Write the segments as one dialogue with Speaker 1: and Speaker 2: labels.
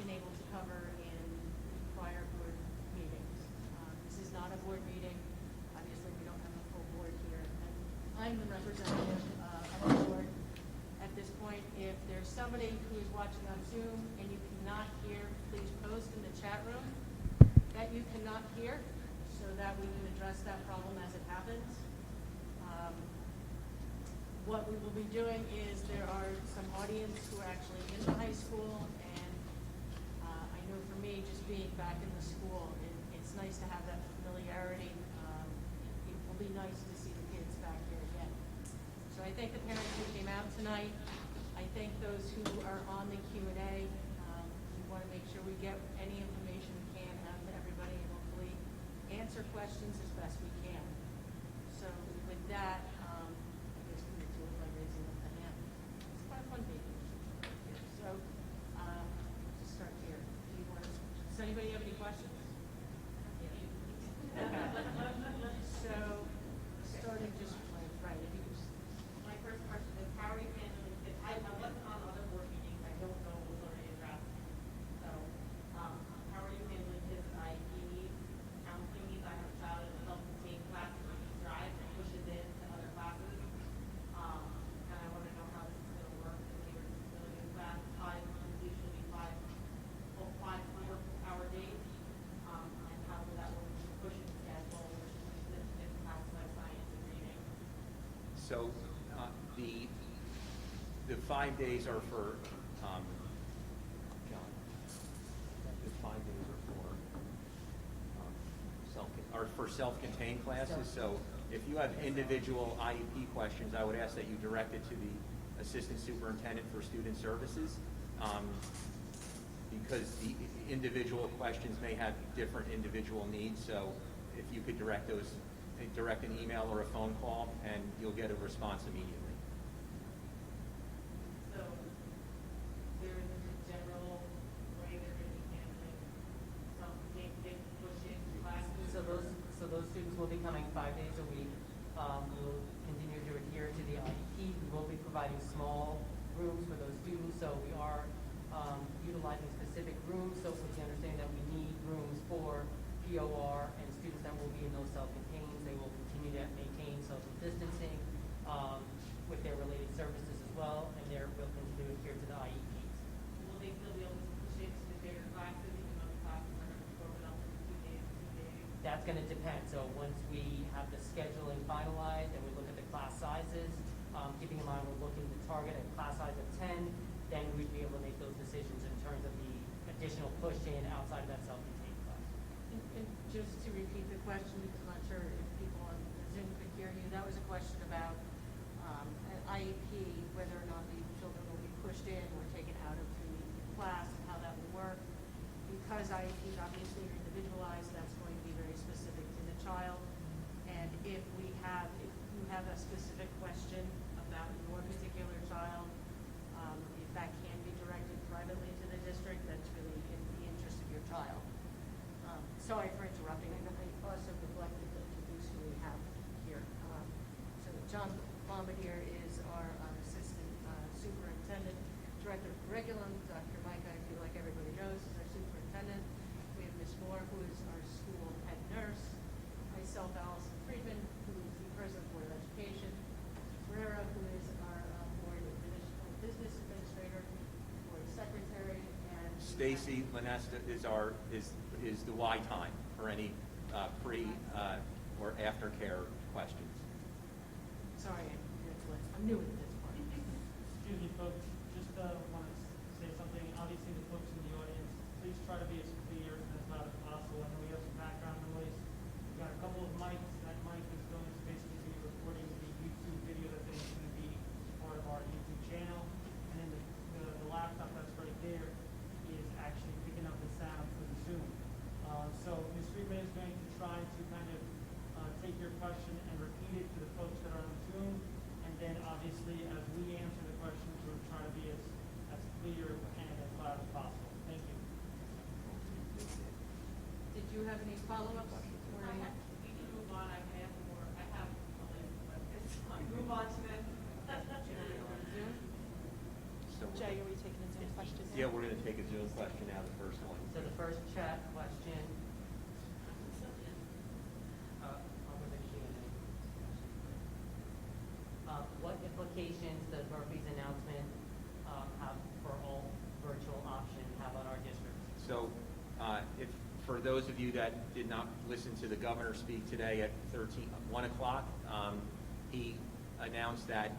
Speaker 1: been able to cover in prior board meetings. This is not a board meeting. Obviously, we don't have a full board here. And I'm the representative of the board at this point. If there's somebody who is watching on Zoom and you cannot hear, please post in the chat room that you cannot hear so that we can address that problem as it happens. What we will be doing is there are some audience who are actually in the high school, and I know for me, just being back in the school, it's nice to have that familiarity. It will be nice to see the kids back here again. So I thank the parents who came out tonight. I thank those who are on the Q&A. We want to make sure we get any information we can out to everybody and hopefully answer questions as best we can. So with that, I guess we would do it by raising up the hand. It's quite a fun meeting. So to start here, does anybody have any questions? So starting just right. If you just,
Speaker 2: my first question is, how are you handling it? I wasn't on other board meetings. I don't know what was already addressed. So how are you handling his IEP needs, counseling needs? I have a child in a self-contained class where he drives and pushes into other classes. And I want to know how this is going to work in the disability class. Usually 5 4-hour days. And how will that work with the pushing schedule, which is in classes like science and reading?
Speaker 3: So the 5 days are for John. The 5 days are for self-contained classes. So if you have individual IEP questions, I would ask that you direct it to the Assistant Superintendent for Student Services, because the individual questions may have different individual needs. So if you could direct an email or a phone call, and you'll get a response immediately.
Speaker 2: So there is a general way they're going to be handling self-contained pushing classes.
Speaker 4: So those students will be coming 5 days a week. We will continue to adhere to the IEP. We will be providing small rooms for those students. So we are utilizing specific rooms. So we understand that we need rooms for POR and students that will be in those self-contained. They will continue to maintain social distancing with their related services as well, and will continue to adhere to the IEPs.
Speaker 2: Will they still be able to push into the bigger classes, even though the classes are going to be broken up into 2 days, 2 days?
Speaker 4: That's going to depend. So once we have the scheduling finalized and we look at the class sizes, keeping in mind we're looking to target a class size of 10, then we'd be able to make those decisions in terms of the additional push-in outside of that self-contained class.
Speaker 1: and just to repeat the question, because I'm not sure if people on Zoom could hear you, that was a question about an IEP, whether or not the children will be pushed in or taken out of the class and how that will work. Because IEPs obviously are individualized, that's going to be very specific to the child. And if you have a specific question about your particular child, if that can be directed privately to the district, that's really in the interest of your child. Sorry for interrupting. I also neglected to introduce who we have here. So John Bombardier is our Assistant Superintendent, Director of Curriculum. Dr. Mike, I feel like everybody knows, is our Superintendent. We have Ms. Moore, who is our school head nurse. Myself, Allison Friedman, who is the President of the Board of Education. Ferreira, who is our Business Administrator, Board Secretary, and
Speaker 3: Stacy Lanesta is the Y time for any pre or aftercare questions.
Speaker 1: Sorry, I'm new at this point.
Speaker 5: Excuse me, folks. Just want to say something. Obviously, the folks in the audience, please try to be as clear and as loud as possible. I know we have some background noise. We've got a couple of mics. That mic is going to basically be recording the YouTube video that is going to be part of our YouTube channel. And then the laptop that's right there is actually picking up the sound for the Zoom. So Ms. Friedman is going to try to kind of take your question and repeat it to the folks that are on Zoom. And then obviously, as we answer the questions, we'll try to be as clear and as loud as possible. Thank you.
Speaker 1: Did you have any follow-ups?
Speaker 2: We can move on. I can ask more. I have a list, but it's fine. Move on to this.
Speaker 3: So
Speaker 1: Jay, are we taking it to
Speaker 6: question?
Speaker 3: Yeah, we're going to take a Zoom question now, the first one.
Speaker 4: So the first chat question. I'll go to Q&A. What implications does Murphy's announcement have for all virtual option have on our district?
Speaker 3: So, for those of you that did not listen to the governor speak today at 1 o'clock, he announced that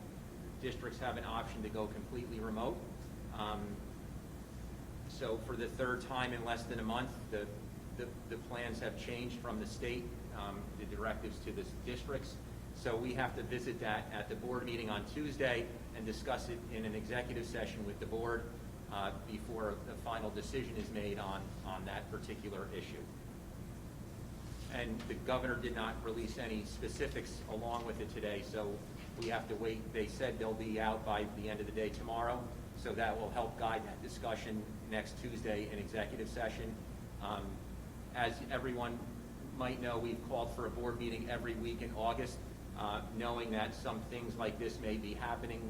Speaker 3: districts have an option to go completely remote. So for the third time in less than a month, the plans have changed from the state, the directives to the districts. So we have to visit that at the board meeting on Tuesday and discuss it in an executive session with the board before the final decision is made on that particular issue. And the governor did not release any specifics along with it today, so we have to wait. They said they'll be out by the end of the day tomorrow, so that will help guide that discussion next Tuesday in executive session. As everyone might know, we've called for a board meeting every week in August, knowing that some things like this may be happening.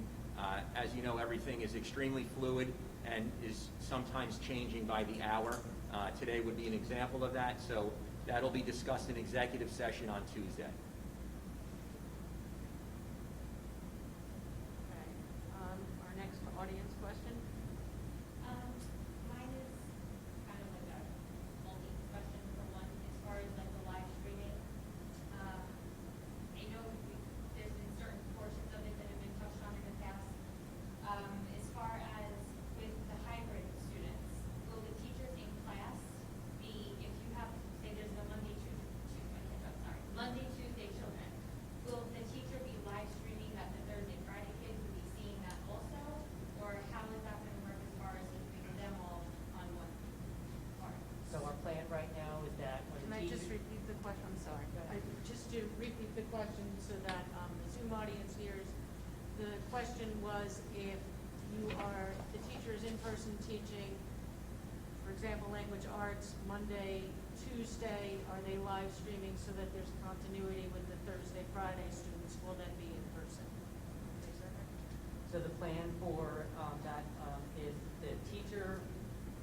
Speaker 3: As you know, everything is extremely fluid and is sometimes changing by the hour. Today would be an example of that, so that'll be discussed in executive session on Tuesday.
Speaker 1: Okay. Our next audience question.
Speaker 2: Mine is kind of like a multi-question for one, as far as like the live streaming. I know there's been certain portions of it that have been touched on in the past. As far as with the hybrid students, will the teachers in class be, if you have, say there's a Monday, Tuesday children, will the teacher be live streaming that the Thursday, Friday kids will be seeing that also? Or how is that going to work as far as keeping them all on one part?
Speaker 4: So our plan right now is that when
Speaker 1: Can I just repeat the question? I'm sorry.
Speaker 4: Go ahead.
Speaker 1: Just to repeat the question so that the Zoom audience hears. The question was if the teacher is in-person teaching, for example, language arts, Monday, Tuesday, are they live streaming so that there's continuity with the Thursday, Friday students? Will that be in person? Is that right?
Speaker 4: So the plan for that is the teacher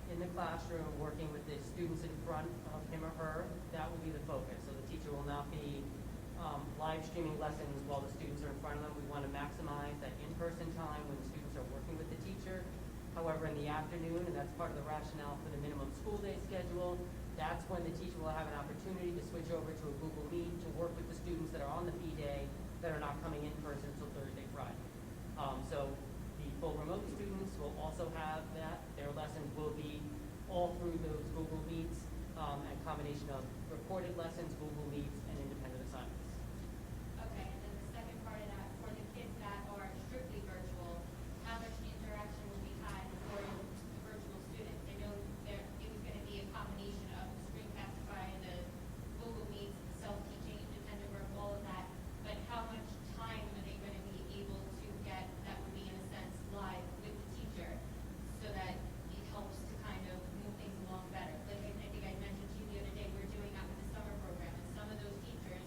Speaker 4: in the classroom working with the students in front of him or her. That will be the focus. So the teacher will not be live streaming lessons while the students are in front of them. We want to maximize that in-person time when the students are working with the teacher. However, in the afternoon, and that's part of the rationale for the minimum school day schedule, that's when the teacher will have an opportunity to switch over to a Google Meet to work with the students that are on the P day that are not coming in person until Thursday, Friday. So the full remote students will also have that. Their lessons will be all through those Google Meets, and combination of recorded lessons, Google Meets, and independent assignments.
Speaker 2: Okay, and then the second part of that, for the kids that are strictly virtual, how much interaction will be had for the virtual students? I know it was going to be a combination of the Screencastify, the Google Meets, self-teaching, independent work, all of that, but how much time are they going to be able to get that would be, in a sense, live with the teacher, so that it helps to kind of move things along better? Like I think I mentioned to you the other day, we're doing that with the summer program, and some of those teachers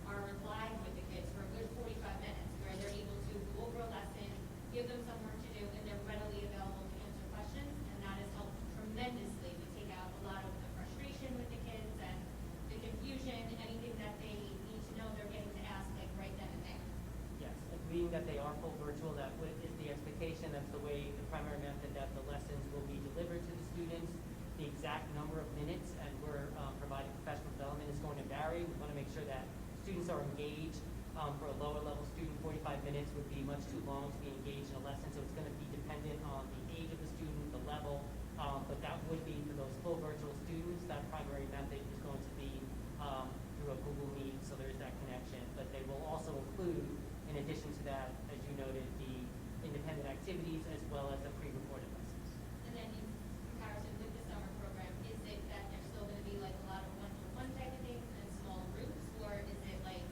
Speaker 2: are live with the kids for a good 45 minutes, where they're able to go over a lesson, give them some work to do, and they're readily available to answer questions, and that has helped tremendously to take out a lot of the frustration with the kids and the confusion, anything that they need to know, they're getting to ask like right then and there.
Speaker 4: Yes, agreeing that they are full virtual, that is the expectation. That's the way, the primary method that the lessons will be delivered to the students. The exact number of minutes, and we're providing professional development, is going to vary. We want to make sure that students are engaged. For a lower level student, 45 minutes would be much too long to be engaged in a lesson, so it's going to be dependent on the age of the student, the level, but that would be for those full virtual students. That primary method is going to be through a Google Meet, so there's that connection. But they will also include, in addition to that, as you noted, the independent activities as well as the pre-recorded lessons.
Speaker 2: And then in comparison with the summer program, is it that there's still going to be like a lot of one-to-one type of things and small groups, or is it like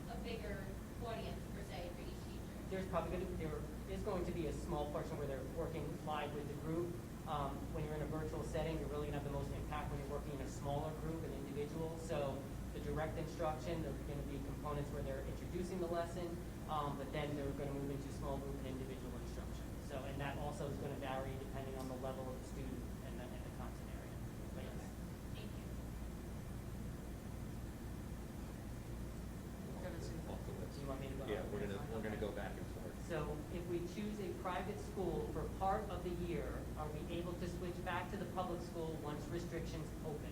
Speaker 2: a bigger audience per se for each teacher?
Speaker 4: There is going to be a small portion where they're working live with the group. When you're in a virtual setting, you're really going to have the most impact when you're working in a smaller group, an individual. So the direct instruction, there are going to be components where they're introducing the lesson, but then they're going to move into small group and individual instruction. So So, and that also is going to vary depending on the level of the student and the content area. But yes.
Speaker 2: Thank you.
Speaker 4: Do you want me to go?
Speaker 3: Yeah, we're gonna go back and forth.
Speaker 4: So if we choose a private school for part of the year, are we able to switch back to the public school once restrictions open?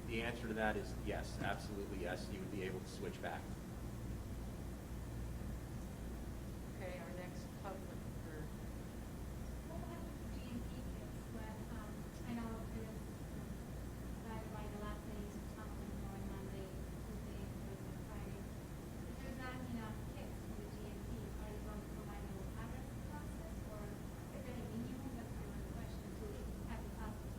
Speaker 3: The answer to that is yes, absolutely yes, you would be able to switch back.
Speaker 1: Okay, our next public, or
Speaker 6: What happened to GMP kids when, I know there's, divided by the last days of summer, on Monday, Tuesday, Thursday, Friday. If there's not enough kids for the GMP, are you going to provide a hybrid classes, or is there a minimum? That's my one question, to have the classes.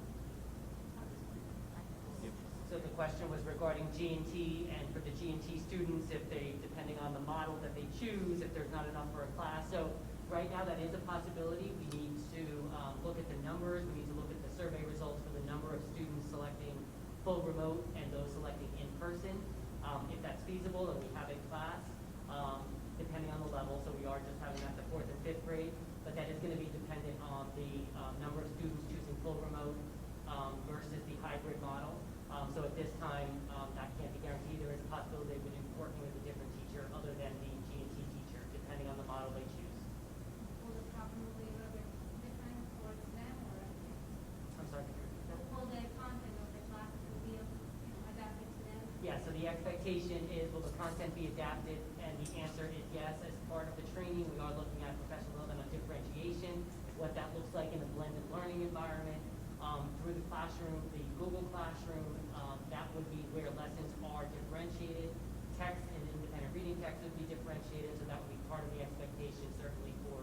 Speaker 4: So the question was regarding G&T, and for the G&T students, if they, depending on the model that they choose, if there's not enough for a class. So right now, that is a possibility. We need to look at the numbers. We need to look at the survey results for the number of students selecting full remote and those selecting in person. If that's feasible, and we have a class, depending on the level. So we are just having that the 4th and 5th grade, but that is going to be dependent on the number of students choosing full remote versus the hybrid model. So at this time, that can't be guaranteed. There is a possibility they would be working with a different teacher other than the G&T teacher, depending on the model they choose.
Speaker 6: Will the problem be a little bit different towards them, or
Speaker 4: I'm sorry. could you repeat that?
Speaker 6: will the content of the classes will be, adapted to them?
Speaker 4: Yeah, so the expectation is, will the content be adapted? And the answer is yes. As part of the training, we are looking at professional development on differentiation, what that looks like in a blended learning environment. Through the classroom, the Google Classroom, that would be where lessons are differentiated. Text and independent reading text would be differentiated, so that would be part of the expectation, certainly for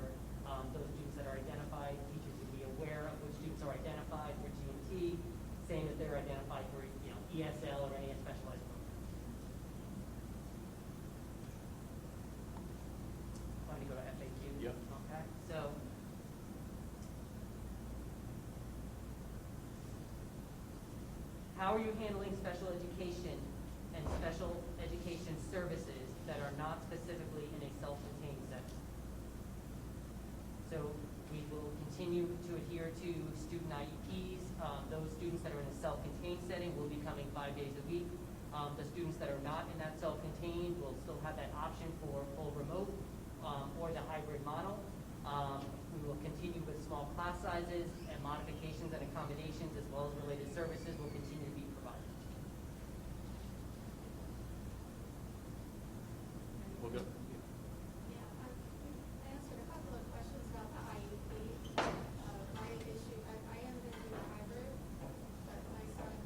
Speaker 4: those students that are identified. Teachers would be aware of which students are identified for G&T, same as they're identified for ESL or any specialized program. Want me to go to FAQ?
Speaker 3: Yep.
Speaker 4: Okay, so how are you handling special education and special education services that are not specifically in a self-contained setting? So we will continue to adhere to student IEPs. Those students that are in a self-contained setting will be coming 5 days a week. The students that are not in that self-contained will still have that option for full remote or the hybrid model. We will continue with small class sizes, and modifications and accommodations as well as related services will continue to be provided.
Speaker 3: We'll go.
Speaker 6: Yeah, I answered a couple of questions about the IEP. My issue, I am in the hybrid, but my son,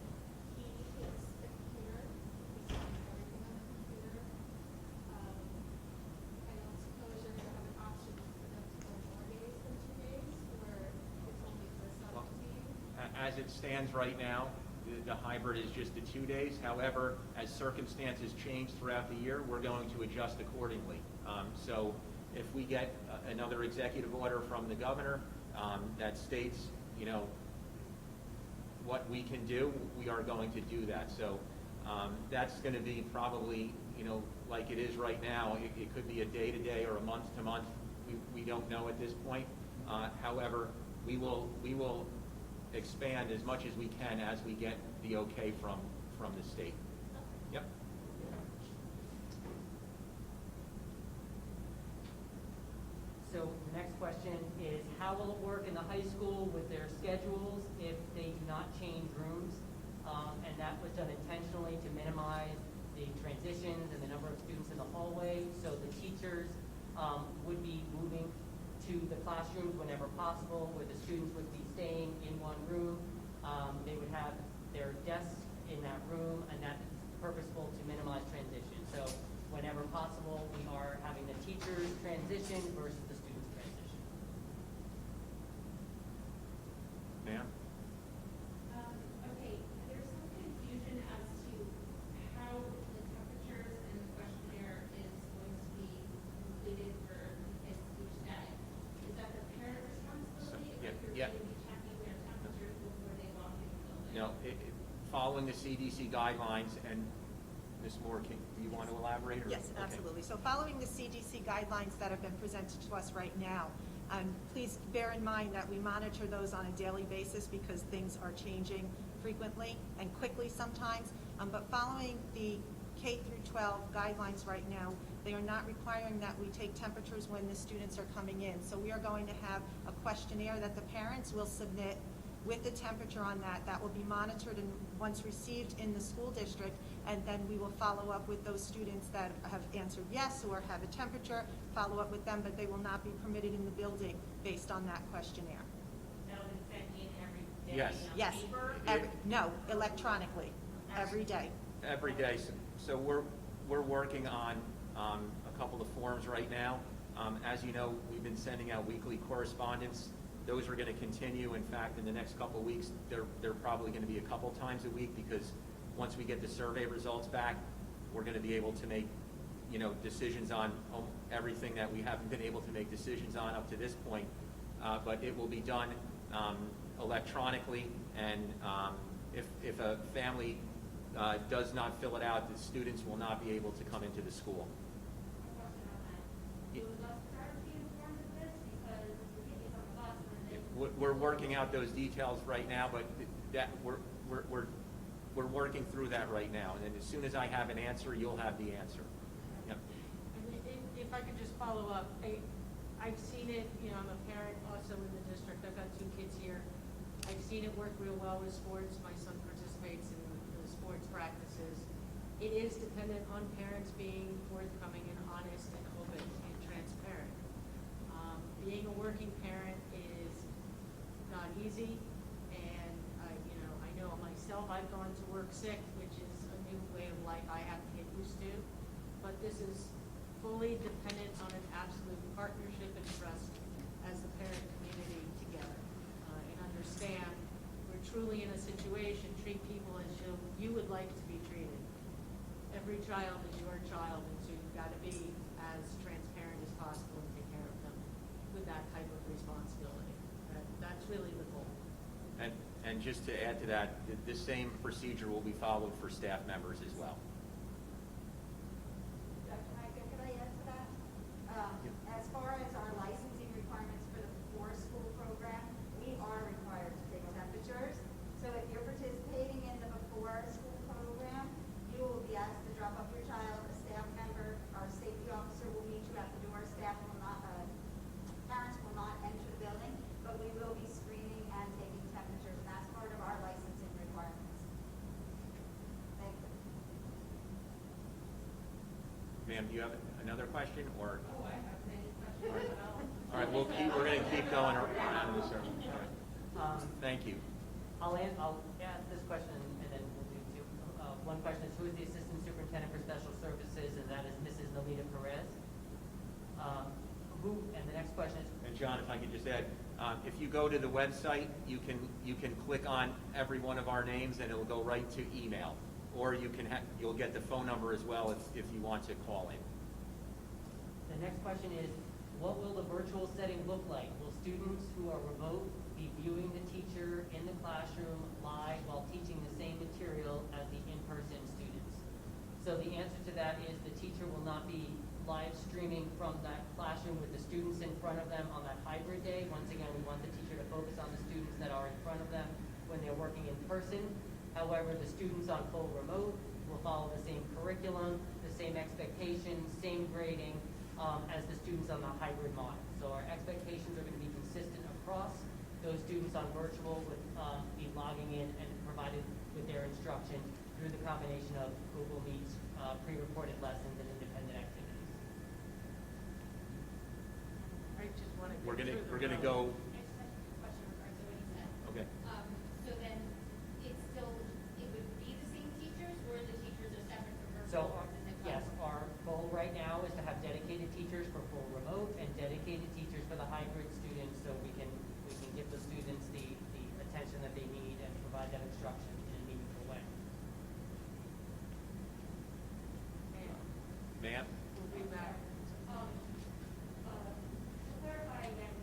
Speaker 6: he takes the computer, he's doing everything on the computer. I don't suppose you're gonna have an option for them to go more days than 2 days, or it's only for self-contained?
Speaker 3: As it stands right now, the hybrid is just the 2 days. However, as circumstances change throughout the year, we're going to adjust accordingly. So if we get another executive order from the governor that states, what we can do, we are going to do that. So that's going to be probably, like it is right now. It could be a day-to-day or a month-to-month. We don't know at this point. However, we will expand as much as we can as we get the okay from the state. Yep.
Speaker 4: So the next question is, how will it work in the high school with their schedules if they do not change rooms? And that was done intentionally to minimize the transitions and the number of students in the hallway. So the teachers would be moving to the classrooms whenever possible, where the students would be staying in one room. They would have their desks in that room, and that's purposeful to minimize transition. So whenever possible, we are having the teachers transition versus the students transition.
Speaker 3: Ma'am?
Speaker 2: Okay, there's some confusion as to how the temperatures and the questionnaire is going to be completed for the kids each day. Is that the parent responsibility?
Speaker 3: Yeah,
Speaker 2: Or
Speaker 3: yeah.
Speaker 2: you're going to be checking their temperatures before they walk in the building?
Speaker 3: No, following the CDC guidelines, and Ms. Moore, do you want to elaborate? Or?
Speaker 7: Yes,
Speaker 3: Okay.
Speaker 7: absolutely. So following the CDC guidelines that have been presented to us right now, Please bear in mind that we monitor those on a daily basis because things are changing frequently and quickly sometimes. But following the K through 12 guidelines right now, they are not requiring that we take temperatures when the students are coming in. So we are going to have a questionnaire that the parents will submit with the temperature on that. That will be monitored and once received in the school district, and then we will follow up with those students that have answered yes or have a temperature, follow up with them, but they will not be permitted in the building based on that questionnaire.
Speaker 2: Now, is it sent in every day
Speaker 3: Yes.
Speaker 2: on
Speaker 7: Yes,
Speaker 2: paper?
Speaker 7: no, electronically, every day.
Speaker 3: Every day. So we're working on a couple of forms right now. As you know, we've been sending out weekly correspondence. Those are going to continue. In fact, in the next couple of weeks, they're probably going to be a couple times a week because once we get the survey results back, we're going to be able to make, decisions on everything that we haven't been able to make decisions on up to this point. But it will be done electronically, and if a family does not fill it out, the students will not be able to come into the school. We're working out those details right now, but we're working through that right now. And as soon as I have an answer, you'll have the answer. Yep.
Speaker 1: And if I could just follow up, I've seen it, I'm a parent also in the district, I've got 2 kids here. I've seen it work real well with sports. My son participates in the sports practices. It is dependent on parents being forthcoming and honest and open and transparent. Being a working parent is not easy, and I know myself, I've gone to work sick, which is a new way of life I have to get used to, but this is fully dependent on an absolute partnership and trust as the parent community together, and understand we're truly in a situation, treat people as you would like to be treated. Every child is your child, and so you've got to be as transparent as possible and take care of them with that type of responsibility. That's really the goal.
Speaker 3: And just to add to that, the same procedure will be followed for staff members as well.
Speaker 8: Dr. Micah, could I add to that? As far as our licensing requirements for the before-school program, we are required to take temperatures. So if you're participating in the before-school program, you will be asked to drop off your child. A staff member, our safety officer will meet you at the door. Staff will not, parents will not enter the building, but we will be screening and taking temperatures, and that's part of our licensing requirements. Thank you.
Speaker 3: Ma'am, do you have another question, or?
Speaker 2: Oh, I have many questions.
Speaker 3: All right, we're going to keep going around this circle. All right. Thank you.
Speaker 4: I'll ask this question and then we'll do 2. One question is, who is the Assistant Superintendent for Special Services? And that is Mrs. Nolita Perez. And the next question is,
Speaker 3: And John, if I could just add, if you go to the website, you can click on every one of our names and it'll go right to email. Or you'll get the phone number as well if you want to call in.
Speaker 4: the next question is, what will the virtual setting look like? Will students who are remote be viewing the teacher in the classroom live while teaching the same material as the in-person students? So the answer to that is the teacher will not be live streaming from that classroom with the students in front of them on that hybrid day. Once again, we want the teacher to focus on the students that are in front of them when they're working in person. However, the students on full remote will follow the same curriculum, the same expectations, same grading as the students on the hybrid model. So our expectations are going to be consistent across. Those students on virtual would be logging in and provided with their instruction through the combination of Google Meet, pre-recorded lessons, and independent activities.
Speaker 1: I just want to
Speaker 3: We're gonna go.
Speaker 6: I just have a question in regards to what he said.
Speaker 3: Okay.
Speaker 6: So then, it would be the same teachers, or the teachers are separate from virtual,
Speaker 4: So,
Speaker 6: or does it come?
Speaker 4: yes, our goal right now is to have dedicated teachers for full remote and dedicated teachers for the hybrid students, so we can give the students the attention that they need and provide that instruction in a meaningful way.
Speaker 3: Ma'am?
Speaker 1: We'll be back.
Speaker 6: To clarify again,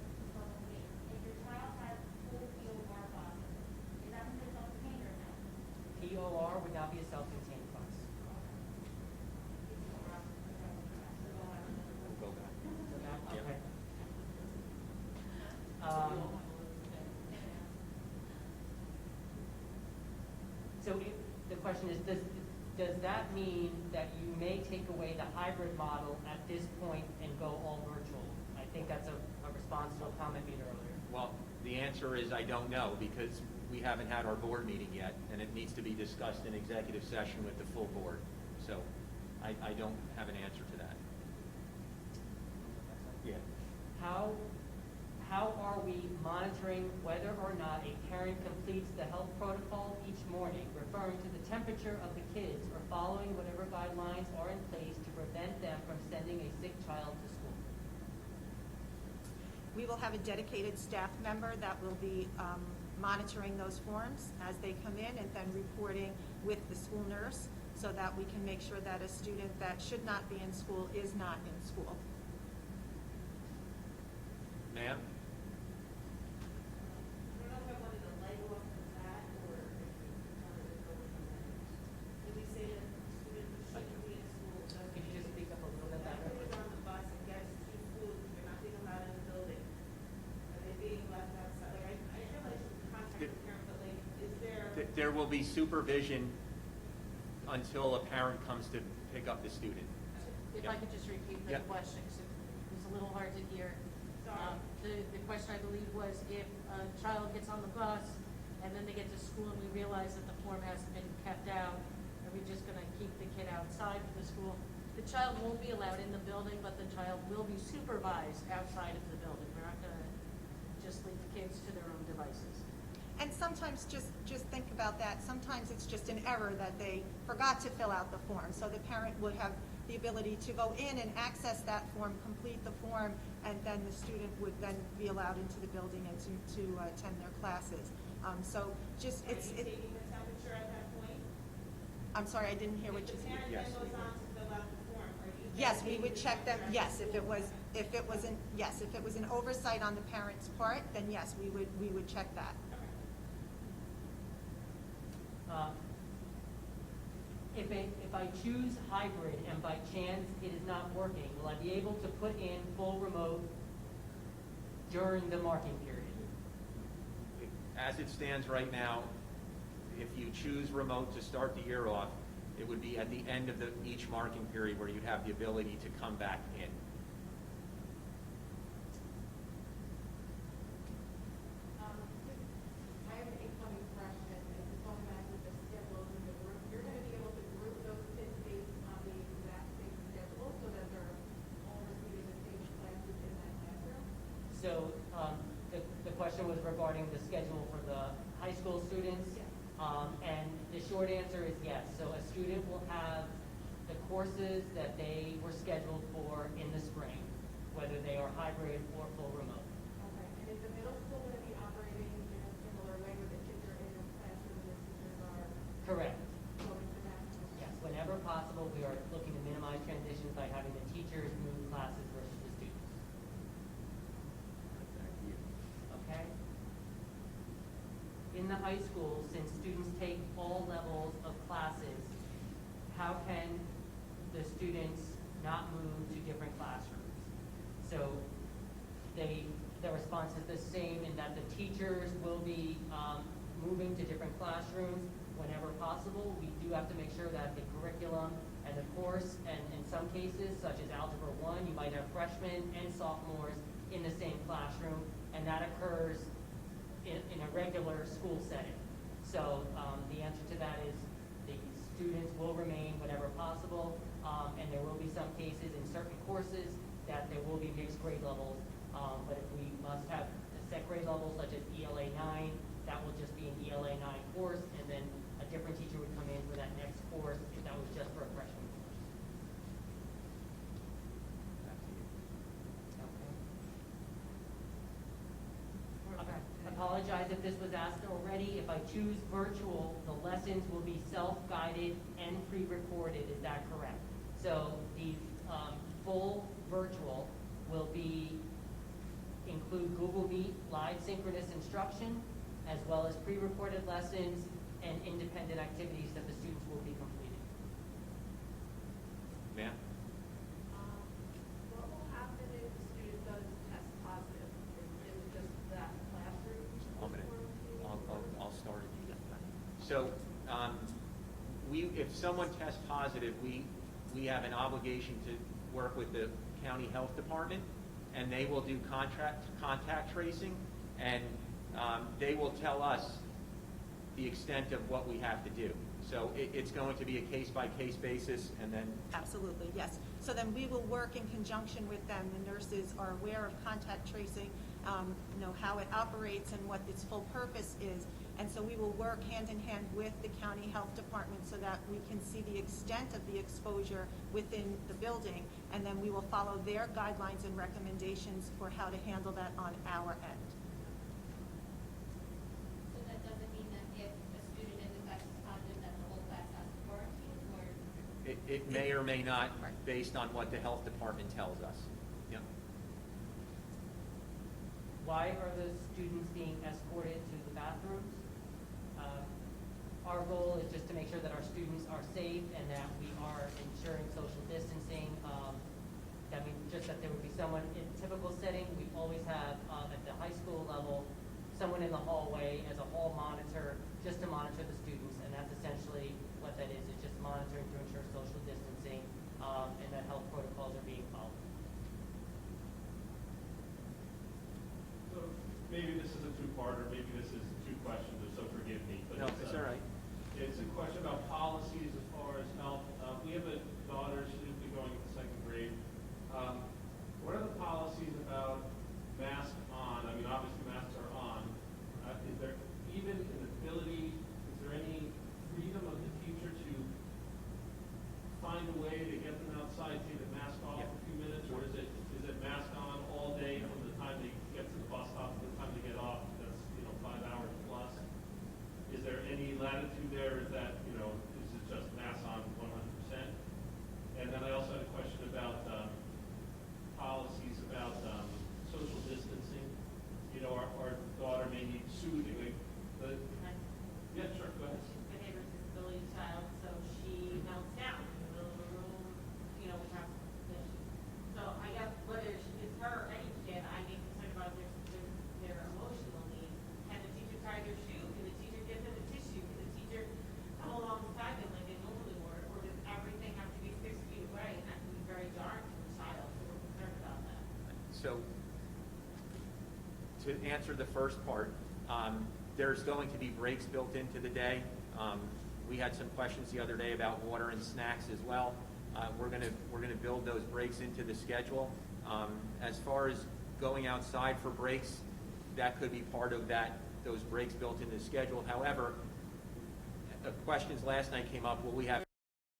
Speaker 4: question is, does that mean that you may take away the hybrid model at this point and go all virtual? I think that's a response to a comment made earlier.
Speaker 3: Well, the answer is I don't know, because we haven't had our board meeting yet, and it needs to be discussed in executive session with the full board. So I don't have an answer to that. Yeah.
Speaker 4: How are we monitoring whether or not a parent completes the health protocol each morning, referring to the temperature of the kids or following whatever guidelines are in place to prevent them from sending a sick child to school?
Speaker 7: We will have a dedicated staff member that will be monitoring those forms as they come in and then reporting with the school nurse so that we can make sure that a student that should not be in school is not in school.
Speaker 3: Ma'am?
Speaker 2: I don't know if I wanted to label up from that, or if you wanted to go from there. Did we say that students shouldn't be in school?
Speaker 4: Could you just speak up a little bit louder?
Speaker 2: Everybody's on the bus and gets to school, they're not being allowed in the building. Are they being left outside? Like, I realize you can contact the parent, but like, is there?
Speaker 3: There will be supervision until a parent comes to pick up the student.
Speaker 1: If I could just repeat the
Speaker 3: Yeah.
Speaker 1: question, 'cause it was a little hard to hear.
Speaker 2: Sorry.
Speaker 1: The question, I believe, was if a child gets on the bus and then they get to school and we realize that the form hasn't been kept out, are we just gonna keep the kid outside of the school? The child won't be allowed in the building, but the child will be supervised outside of the building. We're not gonna just leave the kids to their own devices.
Speaker 7: And sometimes, just think about that, sometimes it's just an error that they forgot to fill out the form. So the parent would have the ability to go in and access that form, complete the form, and then the student would then be allowed into the building and to attend their classes. So just,
Speaker 2: Are you taking the temperature at that point?
Speaker 7: I'm sorry, I didn't hear what you
Speaker 2: If the
Speaker 7: said.
Speaker 2: parent
Speaker 3: Yes,
Speaker 2: then
Speaker 3: we
Speaker 2: goes
Speaker 3: would.
Speaker 2: on to fill out the form, are you?
Speaker 7: Yes,
Speaker 2: then
Speaker 7: we would
Speaker 2: taking
Speaker 7: check
Speaker 2: the
Speaker 7: them,
Speaker 2: temperature
Speaker 7: yes,
Speaker 2: at
Speaker 7: if it was an oversight on the parent's part, then yes, we would check that.
Speaker 4: If I choose hybrid and by chance it is not working, will I be able to put in full remote during the marking period?
Speaker 3: As it stands right now, if you choose remote to start the year off, it would be at the end of each marking period where you'd have the ability to come back in.
Speaker 2: I have an incoming question, and it's going back to the schedules in the group. You're gonna be able to group those kids based on the exact same schedule, so that they're all receiving the same classes in that classroom?
Speaker 4: So the question was regarding the schedule for the high school students.
Speaker 2: Yes.
Speaker 4: And the short answer is yes. So a student will have the courses that they were scheduled for in the spring, whether they are hybrid or full remote.
Speaker 2: Okay, and is the middle school gonna be operating in a similar way where the kids are in a classroom and the teachers are
Speaker 4: Correct.
Speaker 2: going to that?
Speaker 4: Yes, whenever possible, we are looking to minimize transitions by having the teachers move classes versus the students. Okay? In the high school, since students take all levels of classes, how can the students not move to different classrooms? So the response is the same in that the teachers will be moving to different classrooms whenever possible. We do have to make sure that the curriculum and the course, and in some cases, such as Algebra 1, you might have freshmen and sophomores in the same classroom, and that occurs in a regular school setting. So the answer to that is the students will remain whenever possible, and there will be some cases in certain courses that there will be mixed grade levels. But if we must have a set grade level such as ELA 9, that will just be an ELA 9 course, and then a different teacher would come in for that next course if that was just for a freshman course. Okay. Apologize if this was asked already. If I choose virtual, the lessons will be self-guided and pre-recorded. Is that correct? So the full virtual will include Google Meet live synchronous instruction, as well as pre-recorded lessons and independent activities that the students will be completing.
Speaker 3: Ma'am?
Speaker 2: What will happen if the student does test positive? Is it just that classroom?
Speaker 3: I'll start it. So, someone tests positive, we have an obligation to work with the county health department, and they will do contact tracing, and they will tell us the extent of what we have to do. So it's going to be a case-by-case basis, and then...
Speaker 7: Absolutely, yes. So then we will work in conjunction with them. The nurses are aware of contact tracing, know how it operates and what its full purpose is. And so we will work hand in hand with the county health department so that we can see the extent of the exposure within the building, and then we will follow their guidelines and recommendations for how to handle that on our end.
Speaker 6: So that doesn't mean that if a student is tested positive, that the whole class has to quarantine, or?
Speaker 3: It may or may not,
Speaker 7: Right.
Speaker 3: based on what the health department tells us. Yep.
Speaker 4: Why are the students being escorted to the bathrooms? Our goal is just to make sure that our students are safe and that we are ensuring social distancing. I mean, just that there would be someone in typical setting. We always have, at the high school level, someone in the hallway as a hall monitor, just to monitor the students, and that's essentially what that is. It's just monitoring to ensure social distancing, and that health protocols are being followed.
Speaker 9: So maybe this is a two-parter, maybe this is two questions, so forgive me. But
Speaker 3: No, it's all right.
Speaker 9: It's a question about policies as far as health. We have a daughter, she'll be going into second grade. What are the policies about mask on? I mean, obviously masks are on. Is there even an ability, is there any freedom of the teacher to find a way to get them outside, take the mask off for a few minutes, or is it mask on all day from the time they get to the bus stop to the time they get off? That's 5 hours plus. Is there any latitude there? Is that is it just mask on 100%? And then I also had a question about policies about social distancing. Our daughter may need soothing. Yeah, sure. Go ahead.
Speaker 2: She's a behavior disability child, so she melts down in the middle of the room. We have so I guess whether it's her or any kid, I get concerned about their emotional needs. Can the teacher tie their shoe? Can the teacher give them a tissue? Can the teacher come alongside them like they normally would? Or does everything have to be 6 feet away? And that can be very jarring to the child, so we're concerned about that.
Speaker 3: So, to answer the first part, there's going to be breaks built into the day. We had some questions the other day about water and snacks as well. We're going to build those breaks into the schedule. As far as going outside for breaks, that could be part of those breaks built into the schedule. However, questions last night came up, will we have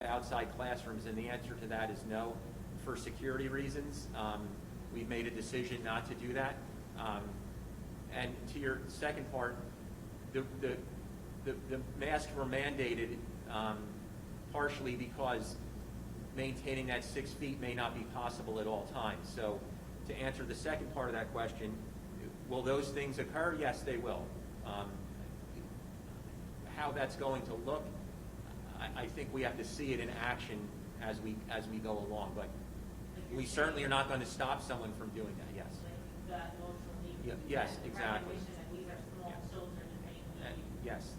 Speaker 3: outside classrooms? And the answer to that is no. For security reasons, we've made a decision not to do that. And to your second part, the masks were mandated partially because maintaining that 6 feet may not be possible at all times. So to answer the second part of that question, will those things occur? Yes, they will. How that's going to look, I think we have to see it in action as we go along. But we certainly are not going to stop someone from doing that. Yes.
Speaker 2: The emotional needs.
Speaker 3: Yeah, yes, exactly.
Speaker 2: Recognition that these are small
Speaker 3: Yeah.
Speaker 2: children and they need.
Speaker 3: Yes,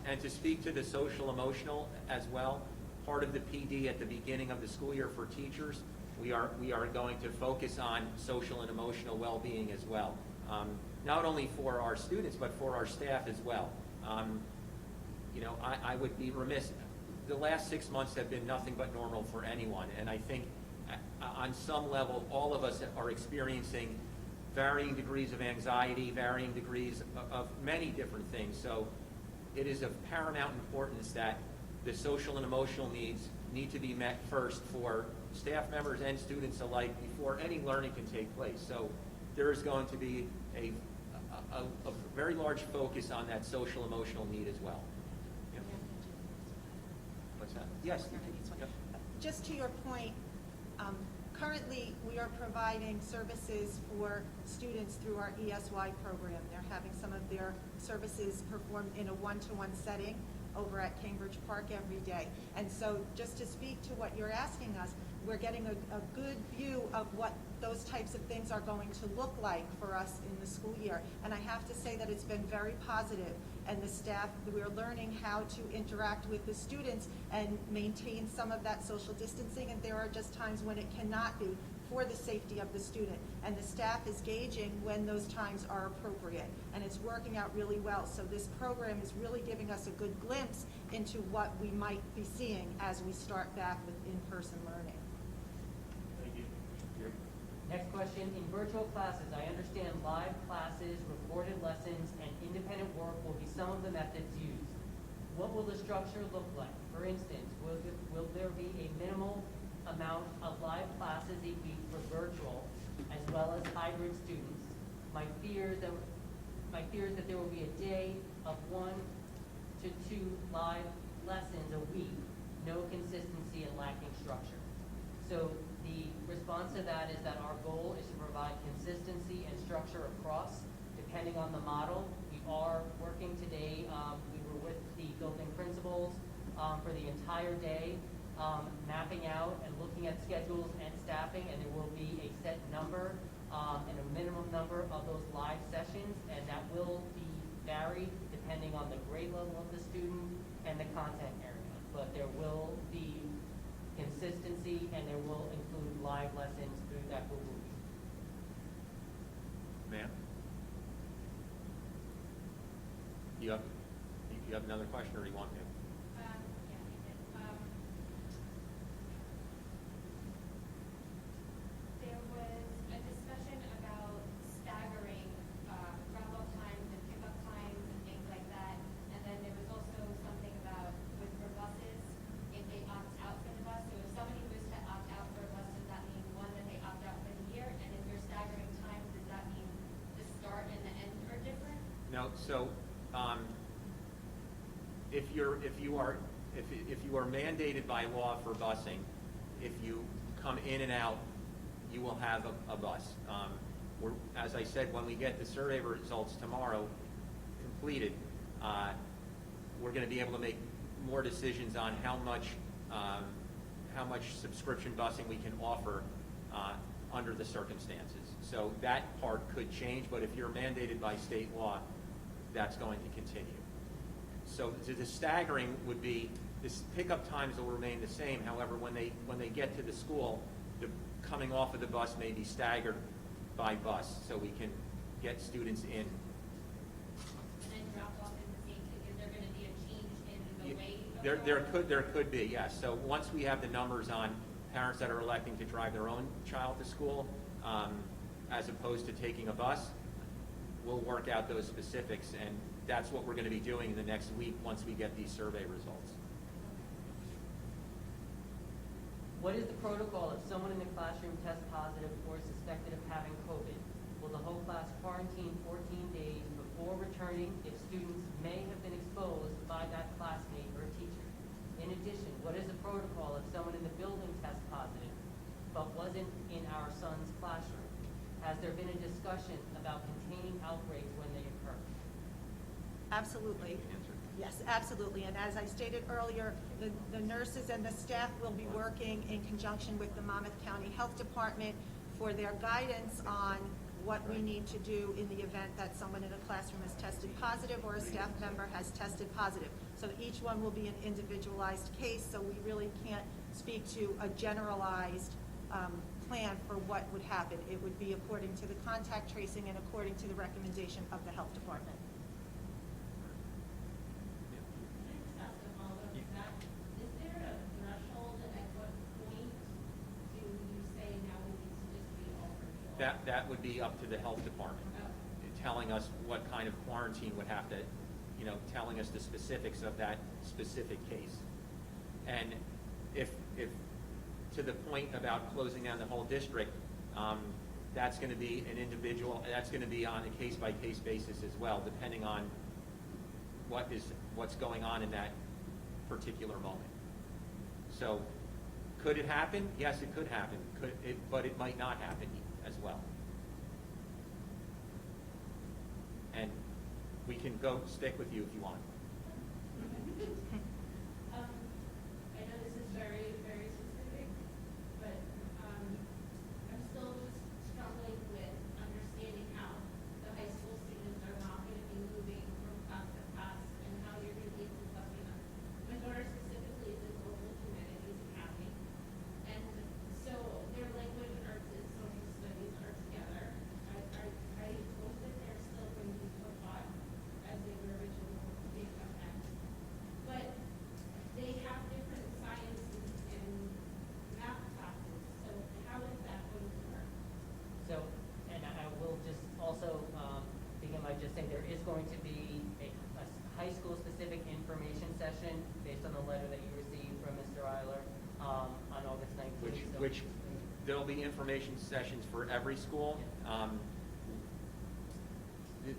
Speaker 3: and to speak to the social emotional as well, part of the PD at the beginning of the school year for teachers, we are going to focus on social and emotional well-being as well, not only for our students but for our staff as well. I would be remiss. The last 6 months have been nothing but normal for anyone, and I think on some level all of us are experiencing varying degrees of anxiety, varying degrees of many different things. So it is of paramount importance that the social and emotional needs need to be met first for staff members and students alike before any learning can take place. So there is going to be a very large focus on that social emotional need as well. Yeah. What's that? Yes. Yep.
Speaker 7: Just to your point, currently we are providing services for students through our ESY program. They're having some of their services performed in a one-to-one setting over at Cambridge Park every day. And so just to speak to what you're asking us, we're getting a good view of what those types of things are going to look like for us in the school year. And I have to say that it's been very positive. and the staff, we're learning how to interact with the students and maintain some of that social distancing, and there are just times when it cannot be for the safety of the student. And the staff is gauging when those times are appropriate, and it's working out really well. So this program is really giving us a good glimpse into what we might be seeing as we start back with in-person learning.
Speaker 9: Thank you.
Speaker 4: Next question, in virtual classes, I understand live classes, recorded lessons, and independent work will be some of the methods used. What will the structure look like? For instance, will there be a minimal amount of live classes a week for virtual as well as hybrid students? My fear is that there will be a day of 1 to 2 live lessons a week, no consistency and lacking structure. So the response to that is that our goal is to provide consistency and structure across, depending on the model. We are working today, we were with the building principals for the entire day, mapping out and looking at schedules and staffing, and there will be a set number and a minimum number of those live sessions, and that will be varied depending on the grade level of the student and the content area. But there will be consistency, and there will include live lessons through that Google Meet.
Speaker 3: Ma'am? You have another question, or do you want me to?
Speaker 6: Yeah, I did. There was a discussion about staggering drop-off times and pick-up times and things like that. And then there was also something about for buses, if they opt out for the bus. So if somebody was to opt out for a bus, does that mean, one, that they opt out for the year? And if you're staggering times, does that mean the start and the end are different?
Speaker 3: No, so if you are mandated by law for busing, if you come in and out, you will have a bus. As I said, when we get the survey results tomorrow completed, we're going to be able to make more decisions on how much subscription busing we can offer under the circumstances. So that part could change, but if you're mandated by state law, that's going to continue. So the staggering would be, this pickup times will remain the same. However, when they get to the school, the coming off of the bus may be staggered by bus, so we can get students in.
Speaker 6: And then drop off is the same thing. Is there going to be a change in the way?
Speaker 3: There could be, yes. So once we have the numbers on parents that are electing to drive their own child to school, as opposed to taking a bus, we'll work out those specifics, and that's what we're going to be doing in the next week once we get these survey results.
Speaker 4: What is the protocol if someone in the classroom tests positive or is suspected of having COVID? Will the whole class quarantine 14 days before returning if students may have been exposed by that classmate or teacher? In addition, what is the protocol if someone in the building tests positive but wasn't in our son's classroom? Has there been a discussion about containing outbreaks when they occur?
Speaker 7: Absolutely. Yes, absolutely. And as I stated earlier, the nurses and the staff will be working in conjunction with the Monmouth County Health Department for their guidance on what we need to do in the event that someone in a classroom has tested positive or a staff member has tested positive. So each one will be an individualized case, so we really can't speak to a generalized plan for what would happen. It would be according to the contact tracing and according to the recommendation of the health department.
Speaker 2: Is there a threshold at what point do you say now we need to just be all virtual?
Speaker 3: That would be up to the health department, telling us what kind of quarantine would have to, telling us the specifics of that specific case. And if to the point about closing down the whole district, that's going to be an individual, that's going to be on a case-by-case basis as well, depending on what's going on in that particular moment. So could it happen? Yes, it could happen. But it might not happen as well. And we can go stick with you if you want.
Speaker 2: I know this is very, very specific, but I'm still just struggling with understanding how the high school students are not going to be moving from class to class
Speaker 4: to say there is going to be a high school-specific information session based on the letter that you received from Mr. Eiler on August 19th.
Speaker 3: Which there'll be information sessions for every school.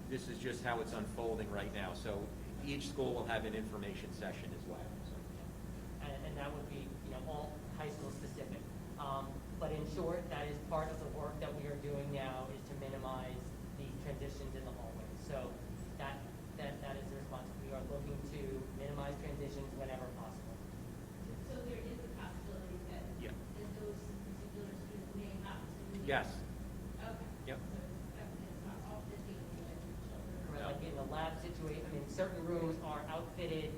Speaker 3: This is just how it's unfolding right now. So each school will have an information session as well. So.
Speaker 4: And that would be, all high school specific. But in short, that is part of the work that we are doing now is to minimize the transitions in the hallway. So that is the response. We are looking to minimize transitions whenever possible.
Speaker 2: So there is a possibility that,
Speaker 3: Yeah.
Speaker 2: that those particular students may have to.
Speaker 3: Yes.
Speaker 2: Okay.
Speaker 3: Yep.
Speaker 2: So it's not all the daily with children.
Speaker 4: Right,
Speaker 3: No.
Speaker 4: like in the lab situation, I mean, certain rooms are outfitted,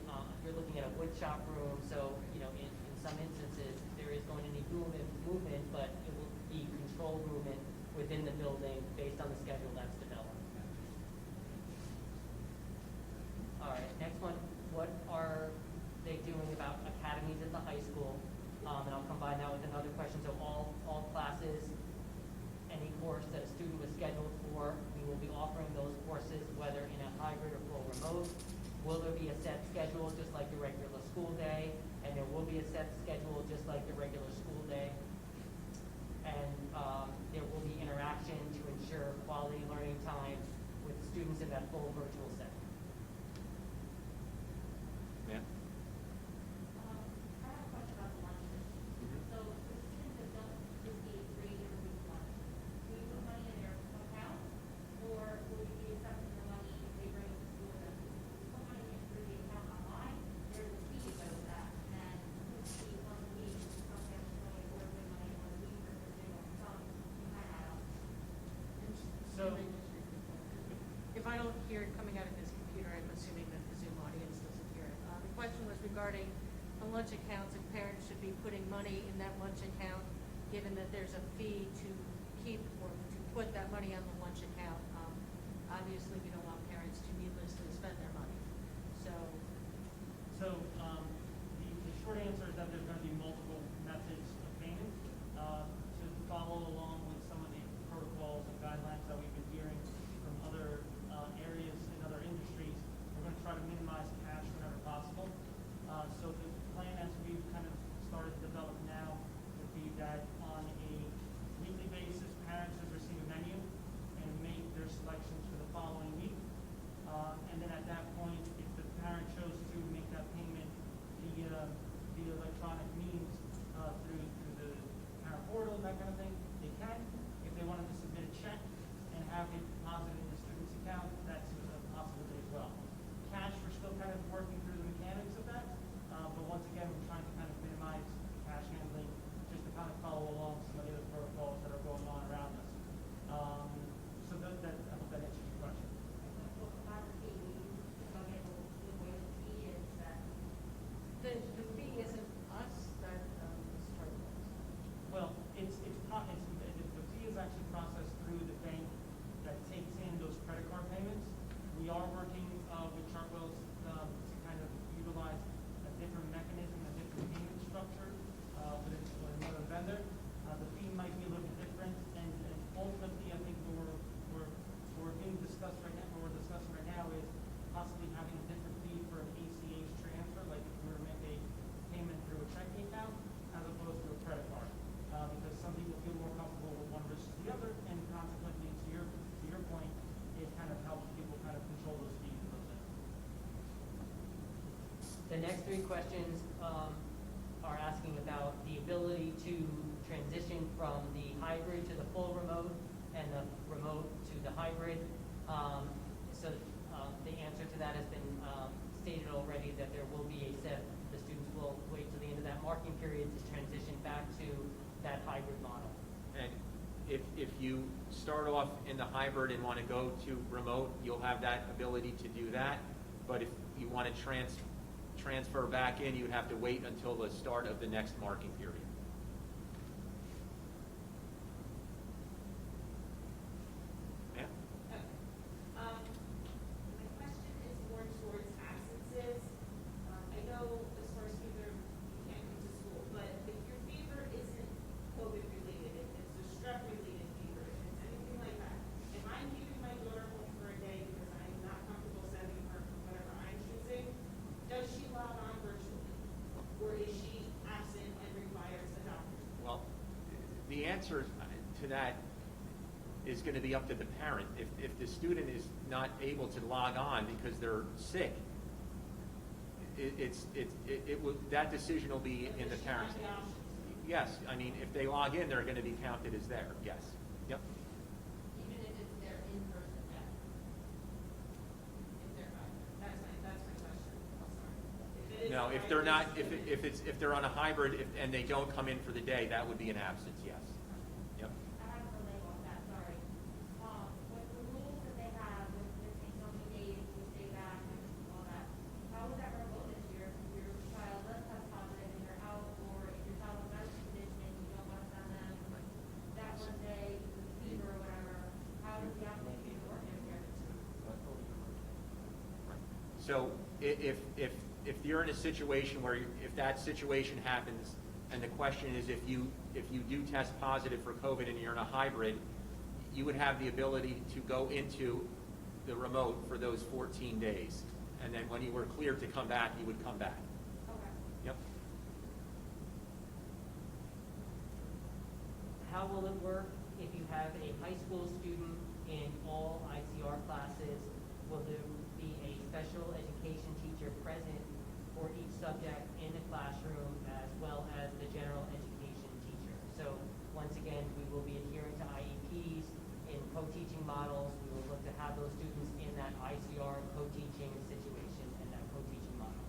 Speaker 4: you're looking at a wood shop room, so, in some instances, there is going to need movement, but it will be controlled movement within the building based on the schedule that's developed. All right, next one, what are they doing about academies at the high school? And I'll combine that with another question, so all classes, any course that a student was scheduled for, we will be offering those courses whether in a hybrid or full remote. Will there be a set schedule just like the regular school day? And there will be a set schedule just like the regular school day. And there will be interaction to ensure quality learning time with students in that full virtual setting.
Speaker 3: Yeah.
Speaker 2: I have a question about the lunches.
Speaker 3: Mhm.
Speaker 2: So the students that don't receive free every week lunch, do you put money in their account, or will you be accepting the money if they bring it to school? Then put money into the account online, there's a fee that goes with that, and the fee once a week, sometimes money or the money once a week, or if they don't come, you kind of add up.
Speaker 5: So,
Speaker 1: If I don't hear it coming out of this computer, I'm assuming that the Zoom audience doesn't hear it. The question was regarding the lunch accounts, if parents should be putting money in that lunch account, given that there's a fee to keep or to put that money on the lunch account. Obviously, we don't want parents to needlessly spend their money. So,
Speaker 5: the short answer is that there's going to be multiple methods of payment. To follow along with some of the protocols and guidelines that we've been hearing from other areas and other industries, we're going to try to minimize cash whenever possible. So the plan as we've kind of started to develop now would be that on a weekly basis, parents would receive a menu and make their selections for the following week. And then at that point, if the parent chose to make that payment via electronic means through the parent portal, that kind of thing, they can. If they wanted to submit a check and have it deposited in the student's account, that's a possibility as well. Cash, we're still kind of working through the mechanics of that, but once again, we're trying to kind of minimize cash handling just to kind of follow along some of the other protocols that are going on around us. So I hope that answers your question.
Speaker 2: Well, about the fee, if I get the way the fee is that.
Speaker 1: the fee isn't us that started this.
Speaker 5: Well, the fee is actually processed through the bank that takes in those credit card payments. We are working with Chartwell's to kind of utilize a different mechanism, a different payment structure with another vendor. The fee might be a little bit different, and ultimately, I think we're being discussed right now. What we're discussing right now is possibly having a different fee for an ACH transfer, like if we were to make a payment through a checking account as opposed to a credit card, because some people feel more comfortable with one versus the other, and consequently, to your point, it kind of helps people kind of control those fees and those things.
Speaker 4: The next three questions are asking about the ability to transition from the hybrid to the full remote and the remote to the hybrid. So the answer to that has been stated already, that there will be the students will wait till the end of that marking period to transition back to that hybrid model.
Speaker 3: And if you start off in the hybrid and want to go to remote, you'll have that ability to do that. But if you want to transfer back in, you have to wait until the start of the next marking period. Yeah?
Speaker 2: My question is more towards absences. I know as far as fever, you can't come to school, but if your fever isn't COVID related, if it's a strep related fever, if it's anything like that, am I keeping my daughter home for a day because I
Speaker 3: answer to that is going to be up to the parent. If the student is not able to log on because they're sick, that decision will be in the parent's hands. Yes, I mean, if they log in, they're going to be counted as there, yes. Yep.
Speaker 2: Even if it's their in-person test? If they're, that's my question, I'm sorry. It is
Speaker 3: No, if
Speaker 2: hybrid
Speaker 3: they're not,
Speaker 2: student.
Speaker 3: if they're on a hybrid and they don't come in for the day, that would be an absence, yes. Yep.
Speaker 8: I have to label on that, sorry. With the rules that they have, with missing so many days, to stay back and all that, how would that work out this year? If your child does test positive and you're out, or if your child has medical condition and you don't want to send them that one day with fever or whatever, how does the application work in here?
Speaker 3: So if you're in a situation where, if that situation happens, and the question is if you do test positive for COVID and you're in a hybrid, you would have the ability to go into the remote for those 14 days. And then when you were cleared to come back, you would come back.
Speaker 8: Okay.
Speaker 3: Yep.
Speaker 4: How will it work if you have a high school student in all ICR classes? Will there be a special education teacher present for each subject in the classroom as well as the general education teacher? So once again, we will be adhering to IEPs in co-teaching models. We will look to have those students in that ICR co-teaching situation and that co-teaching model.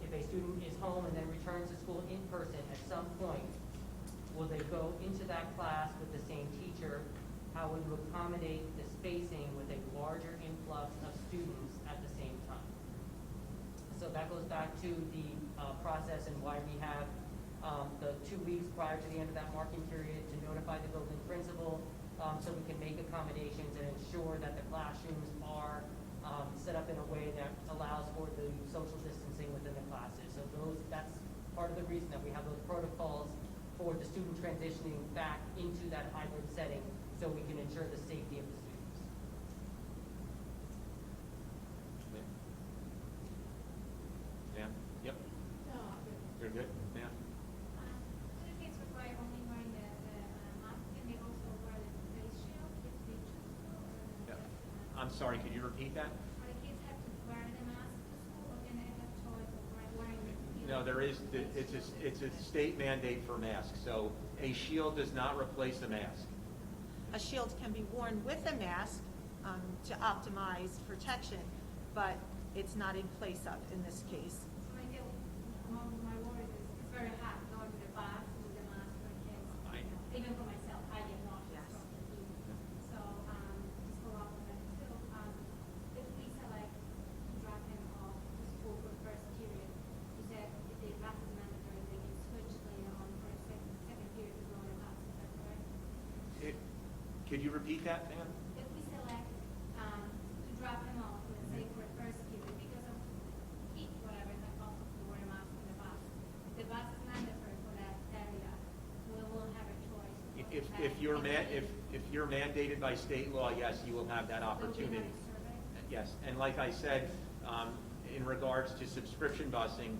Speaker 4: If a student is home and then returns to school in person at some point, will they go into that class with the same teacher? How would you accommodate the spacing with a larger influx of students at the same time? So that goes back to the process and why we have the 2 weeks prior to the end of that marking period to notify the building principal, so we can make accommodations and ensure that the classrooms are set up in a way that allows for the social distancing within the classes. So that's part of the reason that we have those protocols for the student transitioning back into that hybrid setting, so we can ensure the safety of the students.
Speaker 3: Yeah. Yep.
Speaker 6: No,
Speaker 3: You're good? Yeah.
Speaker 6: do the kids require only wearing the mask, and they also wear the face shield if they choose to, or
Speaker 3: Yep.
Speaker 6: just,
Speaker 3: I'm sorry, could you repeat that?
Speaker 6: or the kids have to wear the mask to school, or can they have choice of wearing the shield?
Speaker 3: No, there is, it's a state mandate for masks, so a shield does not replace a mask.
Speaker 7: A shield can be worn with a mask to optimize protection, but it's not in place of in this case.
Speaker 6: So I get, my worry is it's very hot going to the bus with the mask for kids. Even for myself, I get nauseous
Speaker 3: Yes.
Speaker 6: from the heat. So, just go out with that too. If we select to drop him off to school for the first period, you said if the mask is mandatory, they can switch later on for a second period to go in the bus, is that correct?
Speaker 3: Could you repeat that, ma'am?
Speaker 6: If we select to drop him off, let's say for a first period, because of heat, whatever, that calls us to wear a mask in the bus. The bus is mandatory for that area. We will have a choice.
Speaker 3: If you're mandated by state law, yes, you will have that opportunity. Yes, and like I said, in regards to subscription busing,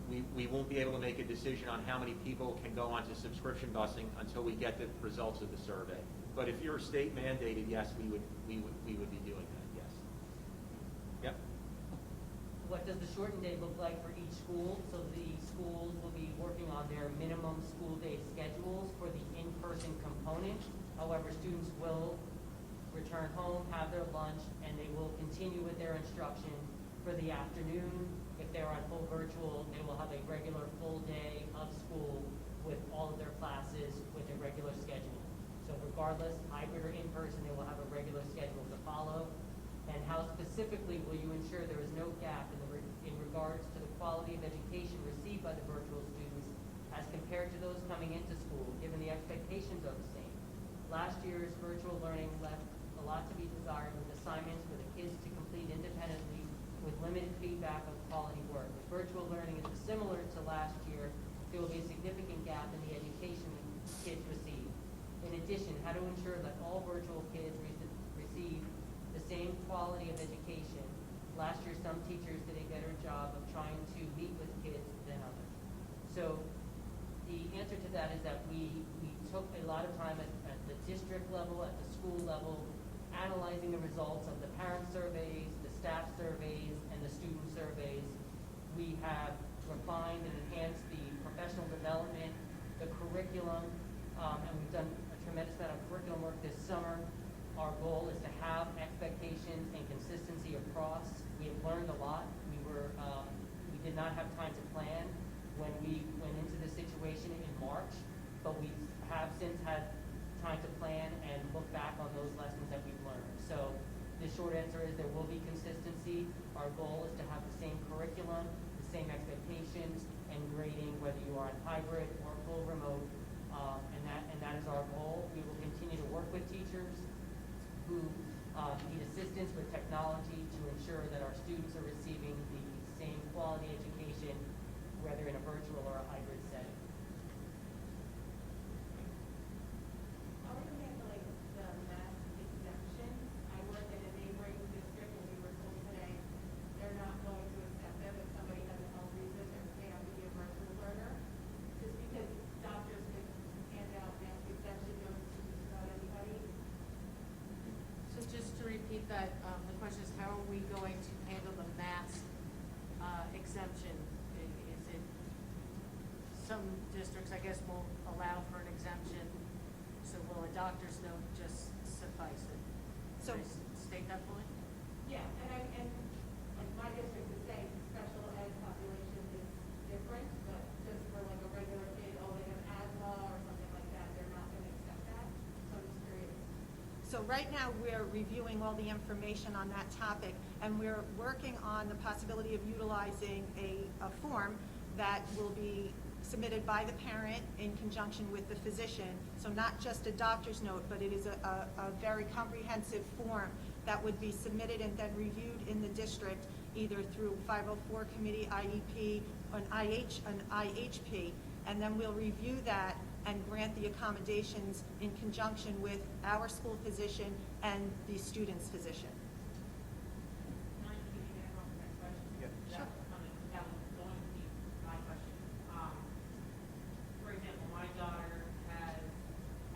Speaker 3: we won't be able to make a decision on how many people can go onto subscription busing until we get the results of the survey. But if you're state mandated, yes, we would be doing that, yes. Yep.
Speaker 4: What does the shortened day look like for each school? So the schools will be working on their minimum school day schedules for the in-person component. However, students will return home, have their lunch, and they will continue with their instruction for the afternoon. If they're on full virtual, they will have a regular full day of school with all of their classes with a regular schedule. So regardless, hybrid or in-person, they will have a regular schedule to follow. And how specifically will you ensure there is no gap in regards to the quality of education received by the virtual students as compared to those coming into school, given the expectations are the same? Last year's virtual learning left a lot to be desired with assignments for the kids to complete independently with limited feedback of quality work. If virtual learning is similar to last year, there will be a significant gap in the education kids receive. In addition, how to ensure that all virtual kids receive the same quality of education. Last year, some teachers did a better job of trying to meet with kids than others. So The answer to that is that we took a lot of time at the district level, at the school level, analyzing the results of the parent surveys, the staff surveys, and the student surveys. We have refined and enhanced the professional development, the curriculum, and we've done a tremendous amount of curriculum work this summer. Our goal is to have expectations and consistency across. We have learned a lot. We did not have time to plan when we went into the situation in March, but we have since had time to plan and look back on those lessons that we've learned. So the short answer is there will be consistency. Our goal is to have the same curriculum, the same expectations, and grading, whether you are on hybrid or full remote, and that is our goal. We will continue to work with teachers who need assistance with technology to ensure that our students are receiving the same quality education, whether in a virtual or a hybrid setting.
Speaker 2: How are you handling the mask exemption? I work in a neighboring district and we were told today they're not going to accept them if somebody has a health reason or they have to be a virtual learner. Just because doctors can hand out mask exemption notices to not anybody.
Speaker 1: So just to repeat that, the question is, how are we going to handle the mask exemption? Is it, some districts, I guess, won't allow for an exemption, so will a doctor's note just suffice it?
Speaker 7: So-
Speaker 1: Can I state that fully?
Speaker 2: Yeah, and like my district is saying special ed population is different, but just for like a regular kid, oh, they have asthma or something like that, they're not gonna accept that. So I'm just curious.
Speaker 7: So right now, we're reviewing all the information on that topic, and we're working on the possibility of utilizing a form that will be submitted by the parent in conjunction with the physician. So not just a doctor's note, but it is a very comprehensive form that would be submitted and then reviewed in the district, either through 504 committee, IEP, an IHP, and then we'll review that and grant the accommodations in conjunction with our school physician and the student's physician.
Speaker 2: Can I give you that one next question?
Speaker 3: Yeah.
Speaker 7: Sure.
Speaker 2: That was going to be my question. For example, my daughter has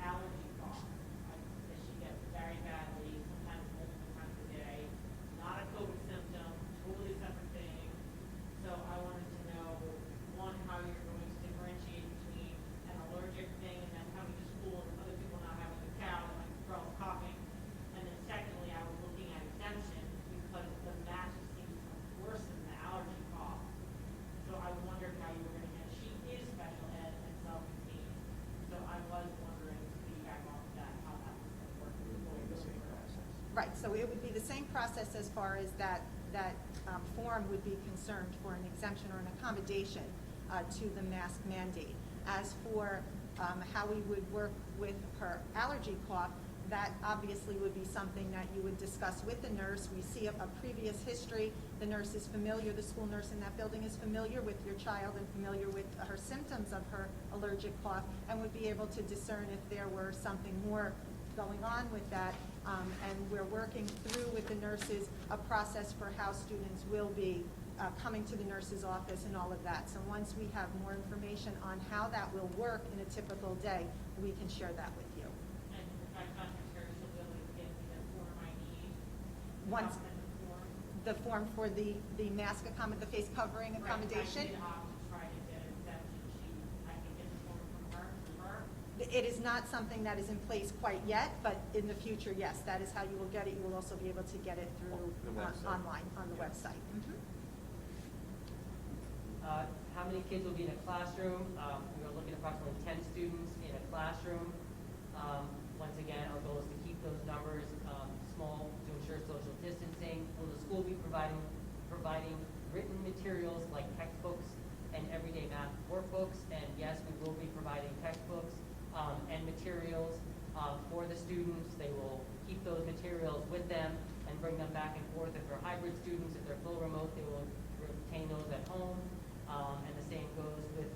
Speaker 2: allergy cough that she gets very badly, sometimes multiple times a day. Not a COVID symptom, totally separate thing. So I wanted to know, one, how you're going to differentiate between an allergic thing and then coming to school and other people not having a cow and like girls coughing. And then secondly, I was looking at exemption because the match seems worse than the allergy cough. So I wondered how you were going to get, she is special ed and self-contained. So I was wondering, to piggyback off of that, how that was going to work.
Speaker 7: Right, so it would be the same process as far as that form would be concerned for an exemption or an accommodation to the mask mandate. As for how we would work with her allergy cough, that obviously would be something that you would discuss with the nurse. We see a previous history. The nurse is familiar, the school nurse in that building is familiar with your child and familiar with her symptoms of her allergic cough, and would be able to discern if there were something more going on with that. And we're working through with the nurses a process for how students will be coming to the nurse's office and all of that. So once we have more information on how that will work in a typical day, we can share that with you.
Speaker 2: And if I contact her, she'll be able to get me the form I need.
Speaker 7: Once-
Speaker 2: Document the form.
Speaker 7: The form for the mask the face covering accommodation.
Speaker 2: Right, if I did opt to try to get an exemption, I can get the form from her.
Speaker 7: It is not something that is in place quite yet, but in the future, yes, that is how you will get it. You will also be able to get it through
Speaker 3: The website.
Speaker 7: online on the
Speaker 3: Yeah.
Speaker 7: website. Mhm.
Speaker 4: How many kids will be in a classroom? We are looking at approximately 10 students in a classroom. Once again, our goal is to keep those numbers small to ensure social distancing. Will the school be providing written materials like textbooks and everyday math workbooks? And yes, we will be providing textbooks and materials for the students. They will keep those materials with them and bring them back and forth. If they're hybrid students, if they're full remote, they will retain those at home. And the same goes with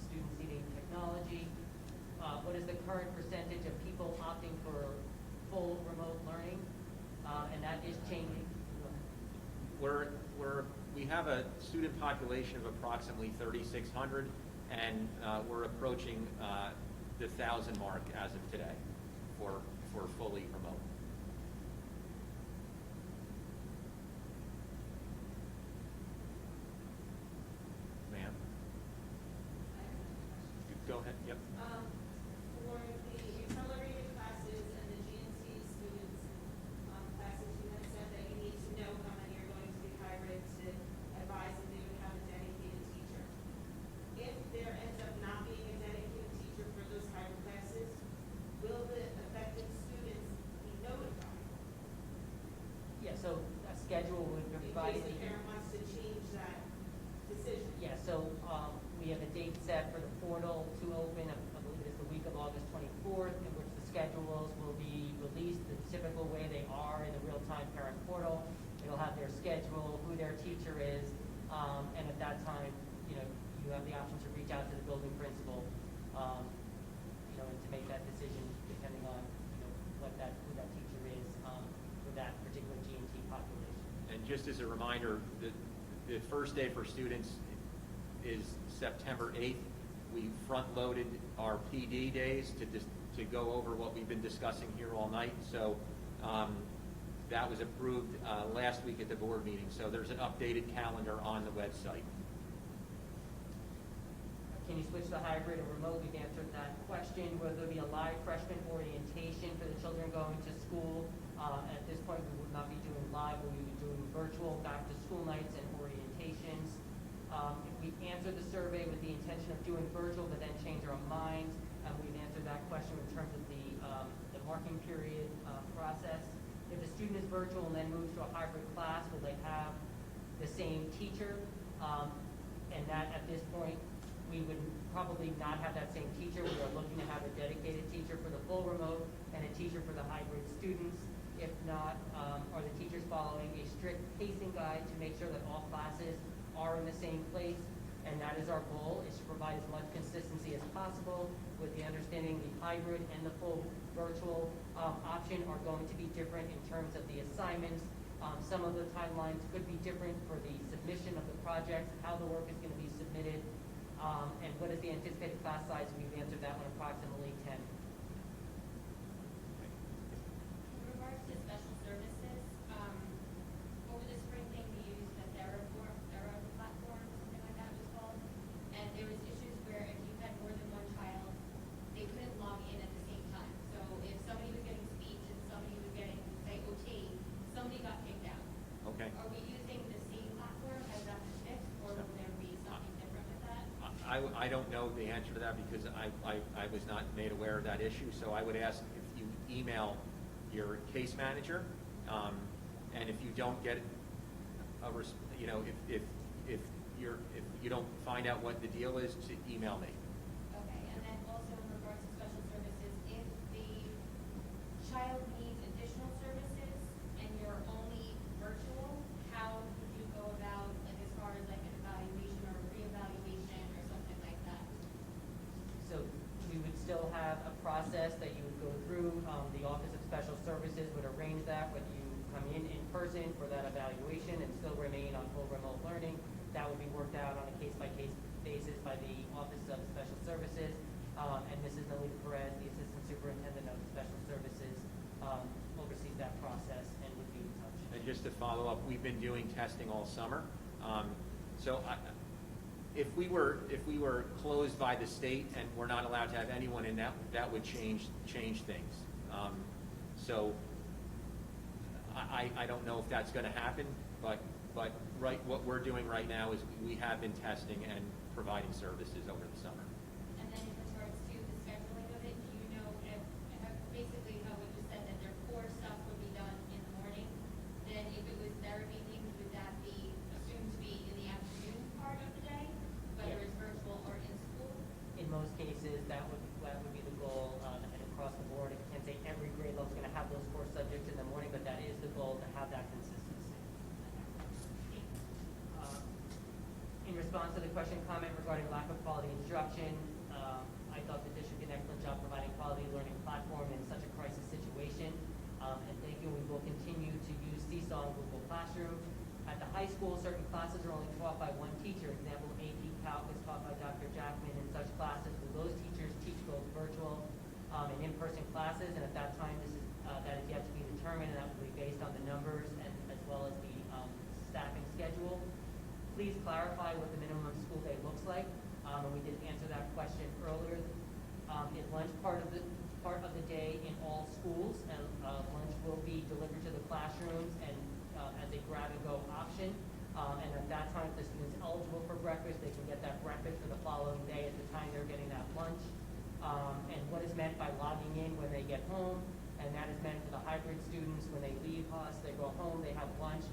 Speaker 4: students needing technology. What is the current percentage of people opting for full remote learning? And that is changing.
Speaker 3: We have a student population of approximately 3,600. and we're approaching the 1,000 mark as of today for fully remote. Ma'am? Go ahead, yep.
Speaker 2: For the accelerated classes and the GNC students, classes, you had said that you need to know how many are going to be hybrid to advise that they would have a dedicated teacher. If there ends up not being a dedicated teacher for those hybrid classes, will the affected students be notified?
Speaker 4: Yeah, so a schedule would
Speaker 2: In
Speaker 4: provide.
Speaker 2: case the parent wants to change that decision?
Speaker 4: Yeah, so we have a date set for the portal to open, I believe it's the week of August 24th, in which the schedules will be released the typical way they are in the real-time parent portal. It'll have their schedule, who their teacher is, and at that time, you know, you have the option to reach out to the building principal, you know, and to make that decision depending on, you know, who that teacher is for that particular GMT population.
Speaker 3: And just as a reminder, the first day for students is September 8th. We front-loaded our PD days to go over what we've been discussing here all night. So that was approved last week at the board meeting. So there's an updated calendar on the website.
Speaker 4: Can you switch to hybrid or remote? We've answered that question. Will there be a live freshman orientation for the children going to school? At this point, we would not be doing live. We would be doing virtual back-to-school nights and orientations. If we answer the survey with the intention of doing virtual but then change our minds, we've answered that question in terms of the marking period process. If the student is virtual and then moves to a hybrid class, will they have the same teacher? And that at this point, we would probably not have that same teacher. We are looking to have a dedicated teacher for the full remote and a teacher for the hybrid students. If not, are the teachers following a strict pacing guide to make sure that all classes are in the same place? And that is our goal, is to provide as much consistency as possible with the understanding the hybrid and the full virtual option are going to be different in terms of the assignments. Some of the timelines could be different for the submission of the projects, how the work is going to be submitted, and what is the anticipated class size. We've answered that one approximately 10.
Speaker 6: In regards to special services, over the spring thing, we used the Thera platform, something like that was called. And there was issues where if you had more than one child, they couldn't log in at the same time. So if somebody was getting speech and somebody was getting, say, OT, somebody got kicked out.
Speaker 3: Okay.
Speaker 6: Are we using the same platform? Has that been fixed, or will there be something different with that?
Speaker 3: I don't know the answer to that because I was not made aware of that issue. So I would ask if you email your case manager, and if you don't get you know, if you don't find out what the deal is, to email me.
Speaker 6: Okay, and then also in regards to special services, if the child needs additional services and you're only virtual, how would you go about, like, as far as like an evaluation or a reevaluation or something like that?
Speaker 4: So we would still have a process that you would go through. The Office of Special Services would arrange that, whether you come in person for that evaluation and still remain on full remote learning. That would be worked out on a case-by-case basis by the Office of Special Services. And Mrs. Nolita Perez, the Assistant Superintendent of Special Services, oversees that process and would be in touch.
Speaker 3: And just to follow up, we've been doing testing all summer. If we were closed by the state and we're not allowed to have anyone in, that would change things. So I don't know if that's going to happen, but what we're doing right now is we have been testing and providing services over the summer.
Speaker 6: And then in regards to the scheduling of it, do you know if, basically how what you said, that their core stuff would be done in the morning, then if it was therapy things, would that be assumed to be in the afternoon part of the day, whether it's virtual or in school?
Speaker 4: In most cases, that would be the goal, and across the board. I can't say every grade level is going to have those core subjects in the morning, but that is the goal, to have that consistency. In response to the question comment regarding lack of quality instruction, I thought the district did an excellent job providing quality learning platform in such a crisis situation. And thank you. We will continue to use Seesaw and Google Classroom. At the high school, certain classes are only taught by one teacher. Example, AP Calc is taught by Dr. Jackman and such classes. Will those teachers teach both virtual and in-person classes? And at that time, that is yet to be determined, and that will be based on the numbers and as well as the staffing schedule. Please clarify what the minimum school day looks like. And we did answer that question earlier. Is lunch part of the day in all schools? And lunch will be delivered to the classrooms and as a grab-and-go option. And at that time, if the student's eligible for breakfast, they can get that breakfast for the following day at the time they're getting that lunch. And what is meant by logging in when they get home, and that is meant for the hybrid students. When they leave us, they go home, they have lunch,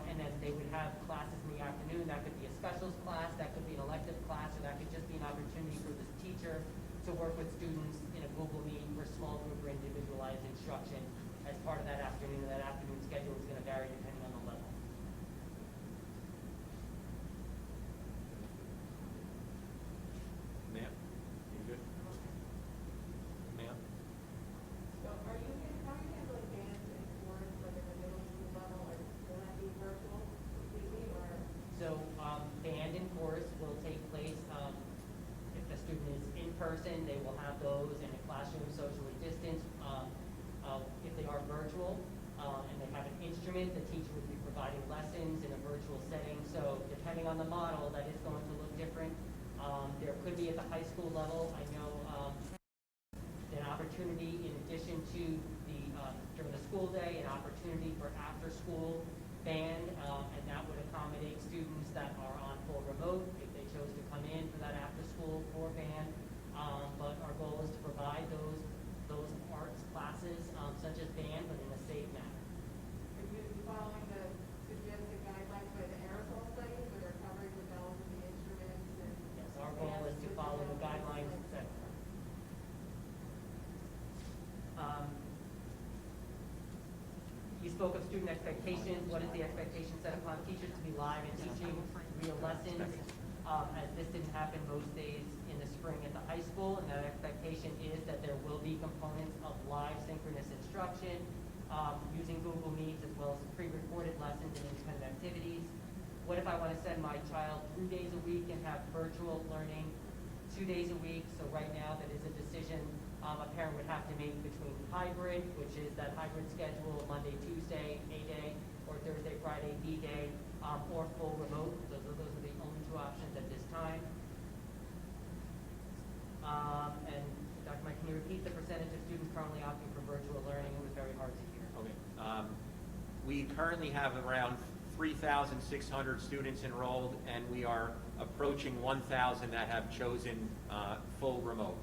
Speaker 4: and then they would have classes in the afternoon. That could be a specials class, that could be an elective class, or that could just be an opportunity for the teacher to work with students in a Google Meet for small group or individualized instruction as part of that afternoon. And that afternoon schedule is going to vary depending on the level.
Speaker 3: Ma'am, you good? Ma'am?
Speaker 2: So how are you handling bands and chorus, like at the middle school level, or will that be virtual completely, or?
Speaker 4: So band and chorus will take place if the student is in person. They will have those in a classroom socially distanced. If they are virtual and they have an instrument, the teacher would be providing lessons in a virtual setting. So depending on the model, that is going to look different. There could be at the high school level, I know, an opportunity in addition to the during the school day, an opportunity for after-school band, and that would accommodate students that are on full remote if they chose to come in for that after-school for band. But our goal is to provide those arts classes, such as band, but in a safe manner.
Speaker 2: Are you following the suggested guidelines by the aerosol studies, where they're covering the bells and the instruments and?
Speaker 4: Yes, our goal is to follow the guidelines, etc. You spoke of student expectations. What is the expectation set upon teachers to be live and teaching real lessons? As this didn't happen most days in the spring at the high school, and that expectation is that there will be components of live synchronous instruction using Google Meets as well as pre-recorded lessons and independent activities. What if I want to send my child 3 days a week and have virtual learning 2 days a week? So right now that is a decision a parent would have to make between hybrid, which is that hybrid schedule, Monday, Tuesday, A day, or Thursday, Friday, B day, or full remote. Those are the only two options at this time. And Dr. Mike, can you repeat the percentage of students currently opting for virtual learning? It was very hard to hear.
Speaker 3: Okay. We currently have around 3,600 students enrolled, and we are approaching 1,000 that have chosen full remote.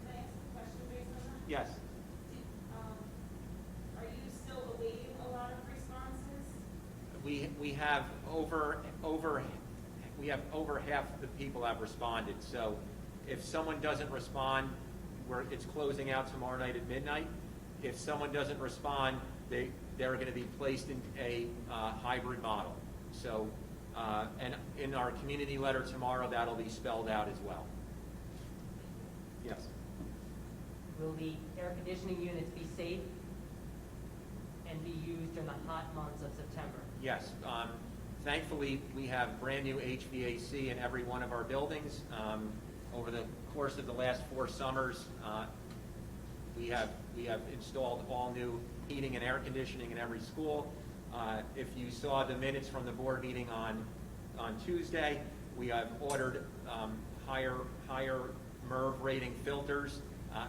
Speaker 2: Can I ask a question based on that?
Speaker 3: Yes.
Speaker 2: Are you still awaiting a lot of responses?
Speaker 3: We have over half the people have responded. So if someone doesn't respond, it's closing out tomorrow night at midnight. If someone doesn't respond, they're going to be placed in a hybrid model. So, and in our community letter tomorrow, that'll be spelled out as well. Yes.
Speaker 4: Will the air conditioning units be safe and be used during the hot months of September?
Speaker 3: Yes. Thankfully, we have brand new HVAC in every one of our buildings. Over the course of the last 4 summers, we have installed all new heating and air conditioning in every school. If you saw the minutes from the board meeting on Tuesday, we have ordered higher MERV rating filters,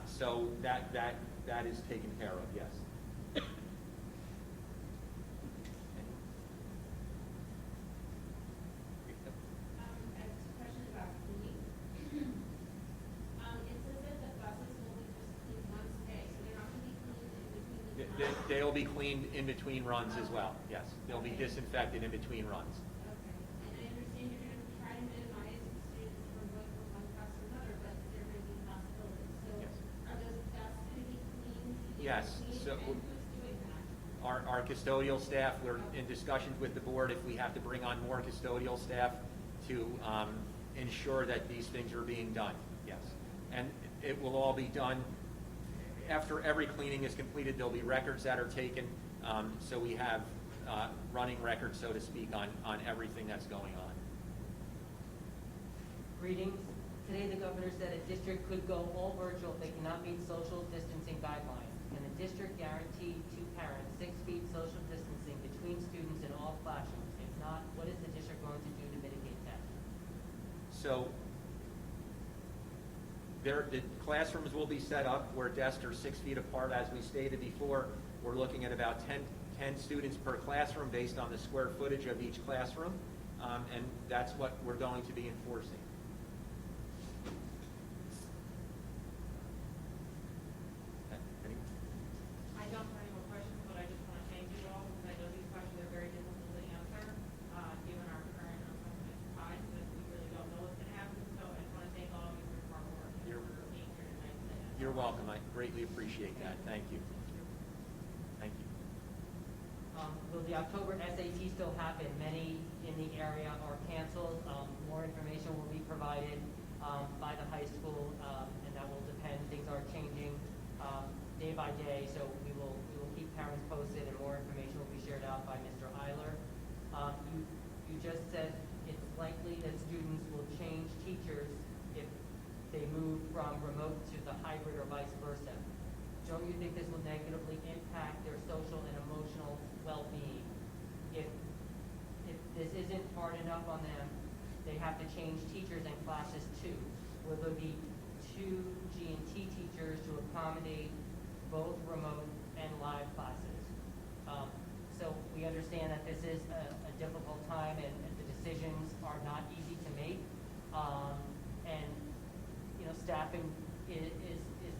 Speaker 3: so that is taken care of. Yes.
Speaker 6: I have a question about cleaning. It says that the buses will be just cleaned once a day, so they're not going to be cleaned in between the times?
Speaker 3: They'll be cleaned in between runs as well. Yes, they'll be disinfected in between runs.
Speaker 6: Okay, and I understand you're going to try to minimize students from going from one class to another, but there may be possibilities. So
Speaker 3: Yes.
Speaker 6: are those desks going to be cleaned?
Speaker 3: Yes,
Speaker 6: Cleaned,
Speaker 3: so-
Speaker 6: and who's doing that?
Speaker 3: Our custodial staff, we're in discussions with the board if we have to bring on more custodial staff to ensure that these things are being done, yes. And it will all be done, after every cleaning is completed, there'll be records that are taken, so we have running records, so to speak, on everything that's going on.
Speaker 4: Greetings. Today, the governor said a district could go all virtual if they cannot meet social distancing guidelines. Can the district guarantee to parents 6 feet social distancing between students in all classrooms? If not, what is the district going to do to mitigate that?
Speaker 3: So the classrooms will be set up where desks are 6 feet apart. As we stated before, we're looking at about 10 students per classroom based on the square footage of each classroom, and that's what we're going to be enforcing. Anyone?
Speaker 2: I don't have any more questions, but I just want to thank you all, because I know these questions are very difficult to answer, given our current unprecedented times, and we really don't know what's going to happen. So I just want to thank all of you for your hard work and for being here tonight.
Speaker 3: You're welcome. I greatly appreciate that. Thank you. Thank you.
Speaker 4: Will the October SAT still happen? Many in the area are canceled. More information will be provided by the high school, and that will depend. Things are changing day by day, so we will keep parents posted, and more information will be shared out by Mr. Eiler. You just said it's likely that students will change teachers if they move from remote to the hybrid or vice versa. Don't you think this will negatively impact their social and emotional well-being? If this isn't hard enough on them, they have to change teachers and classes too. Will there be 2 G&T teachers to accommodate both remote and live classes? So we understand that this is a difficult time, and the decisions are not easy to make. And staffing is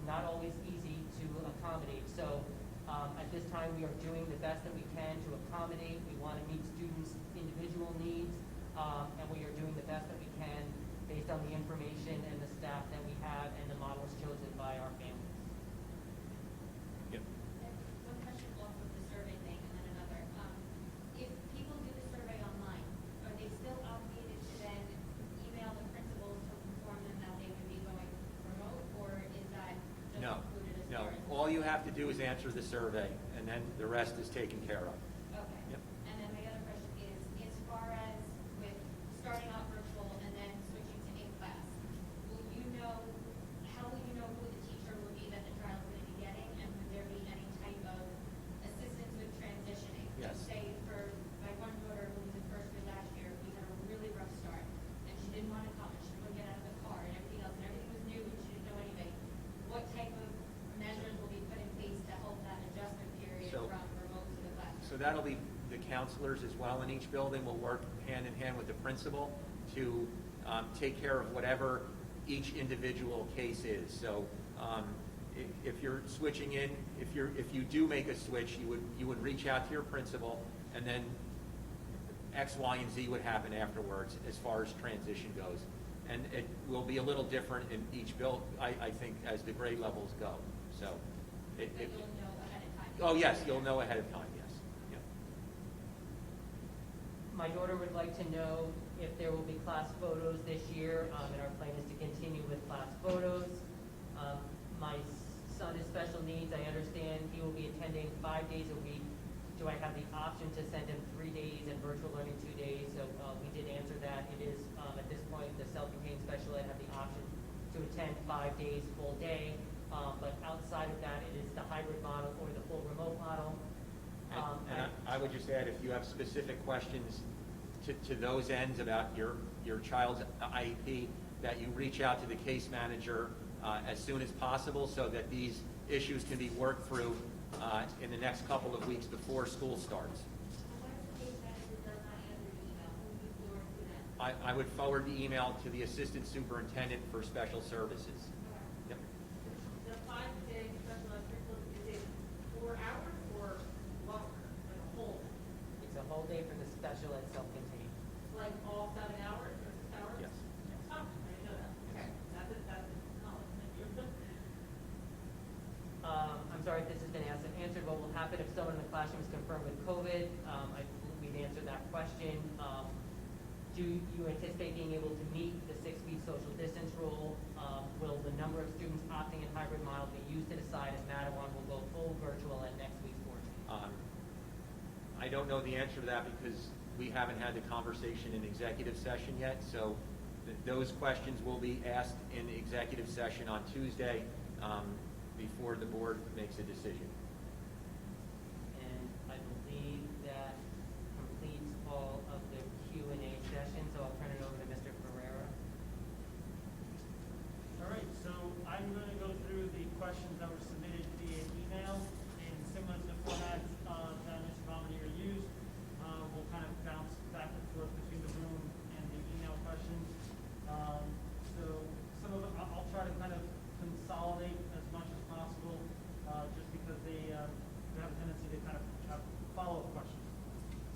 Speaker 4: not always easy to accommodate. So at this time, we are doing the best that we can to accommodate. We want to meet students' individual needs, and we are doing the best that we can based on the information and the staff that we have and the models chosen by our families.
Speaker 3: Yep.
Speaker 10: One question off of the survey thing and then another. If people do the survey online, are they still obligated to then email the principals to inform them that they would be going remote, or is that just
Speaker 3: No,
Speaker 10: included as
Speaker 3: no.
Speaker 10: far as?
Speaker 3: All you have to do is answer the survey, and then the rest is taken care of.
Speaker 10: Okay.
Speaker 3: Yep.
Speaker 10: And then my other question is, as far as with starting out virtual and then switching to in-class, how will you know who the teacher will be that the child is going to be getting, and would there be any type of assistance with transitioning?
Speaker 3: Yes.
Speaker 10: Say for my one daughter who was in first grade last year, we had a really rough start, and she didn't want to come, and she wouldn't get out of the car, and everything else, and everything was new, and she didn't know anything. What type of measures will be put in place to help that adjustment period
Speaker 3: So-
Speaker 10: from remote to the classroom?
Speaker 3: So that'll be the counselors as well in each building will work hand in hand with the principal to take care of whatever each individual case is. So if you're switching in, if you do make a switch, you would reach out to your principal, and then X, Y, and Z would happen afterwards as far as transition goes. And it will be a little different in each build, I think, as the grade levels go. So
Speaker 10: But you'll know ahead of time.
Speaker 3: oh yes, you'll know ahead of time. Yes. Yeah.
Speaker 4: My daughter would like to know if there will be class photos this year, and our plan is to continue with class photos. My son is special needs. I understand he will be attending 5 days a week. Do I have the option to send him 3 days and virtual learning 2 days? So we did answer that. It is, at this point, the self-contained special ed have the option to attend 5 days full day. But outside of that, it is the hybrid model or the full remote model.
Speaker 3: And I would just add, if you have specific questions to those ends about your child's IEP, that you reach out to the case manager as soon as possible so that these issues can be worked through in the next couple of weeks before school starts.
Speaker 10: What if the case manager does not answer the email? Who would you forward to that?
Speaker 3: I would forward the email to the assistant superintendent for special services. Yep.
Speaker 2: The 5-day special ed curriculum, is it 4 hours or longer, like a whole,
Speaker 4: It's a whole day for the special ed self-contained.
Speaker 2: like all 7 hours or 6 hours?
Speaker 3: Yes.
Speaker 2: Oh, I didn't know that. Okay, that's it, knowledge, thank you.
Speaker 4: I'm sorry if this has been asked and answered. What will happen if someone in the classroom is confirmed with COVID? We've answered that question. Do you anticipate being able to meet the 6 feet social distance rule? Will the number of students opting in hybrid model be used to decide if Mattawan will go full virtual at next week's board meeting?
Speaker 3: I don't know the answer to that because we haven't had the conversation in executive session yet. So those questions will be asked in the executive session on Tuesday before the board makes a decision.
Speaker 4: And I believe that completes all of the Q&A session, so I'll turn it over to Mr. Ferrera.
Speaker 5: All right, so I'm going to go through the questions that were submitted via email, and similar to the format that Mr. Bombardier used, we'll kind of bounce back and forth between the room and the email questions. So some of them, I'll try to kind of consolidate as much as possible, just because they have a tendency to kind of have follow-up questions.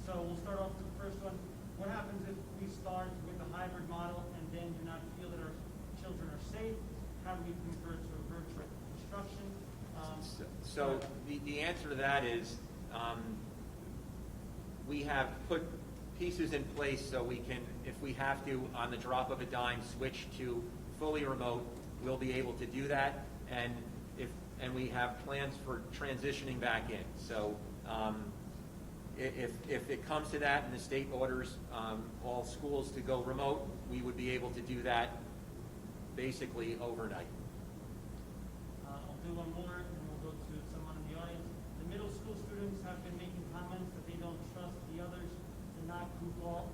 Speaker 5: So we'll start off with the first one. What happens if we start with the hybrid model and then do not feel that our children are safe? How do we convert to a virtual instruction?
Speaker 3: So the answer to that is we have put pieces in place so we can, if we have to, on the drop of a dime, switch to fully remote, we'll be able to do that. And we have plans for transitioning back in. So if it comes to that and the state orders all schools to go remote, we would be able to do that basically overnight.
Speaker 5: I'll do one more, and we'll go to someone in the audience. The middle school students have been making comments that they don't trust the others to not goof off,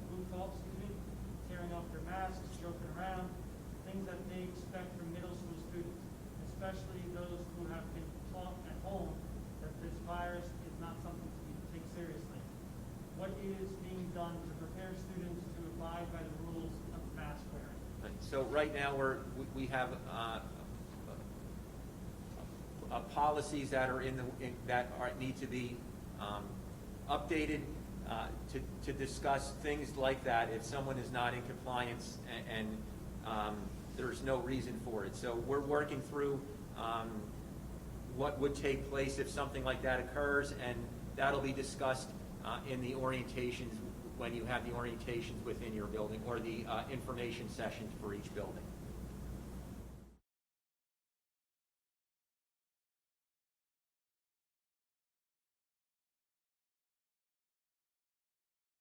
Speaker 5: tearing off their masks, joking around, things that they expect from middle school students, especially those who have been taught at home that this virus is not something to take seriously. What is being done to prepare students to abide by the rules of mask wearing?
Speaker 3: So right now we have policies that are need to be updated to discuss things like that if someone is not in compliance and there's no reason for it. So we're working through what would take place if something like that occurs, and that'll be discussed in the orientations when you have the orientations within your building or the information sessions for each building.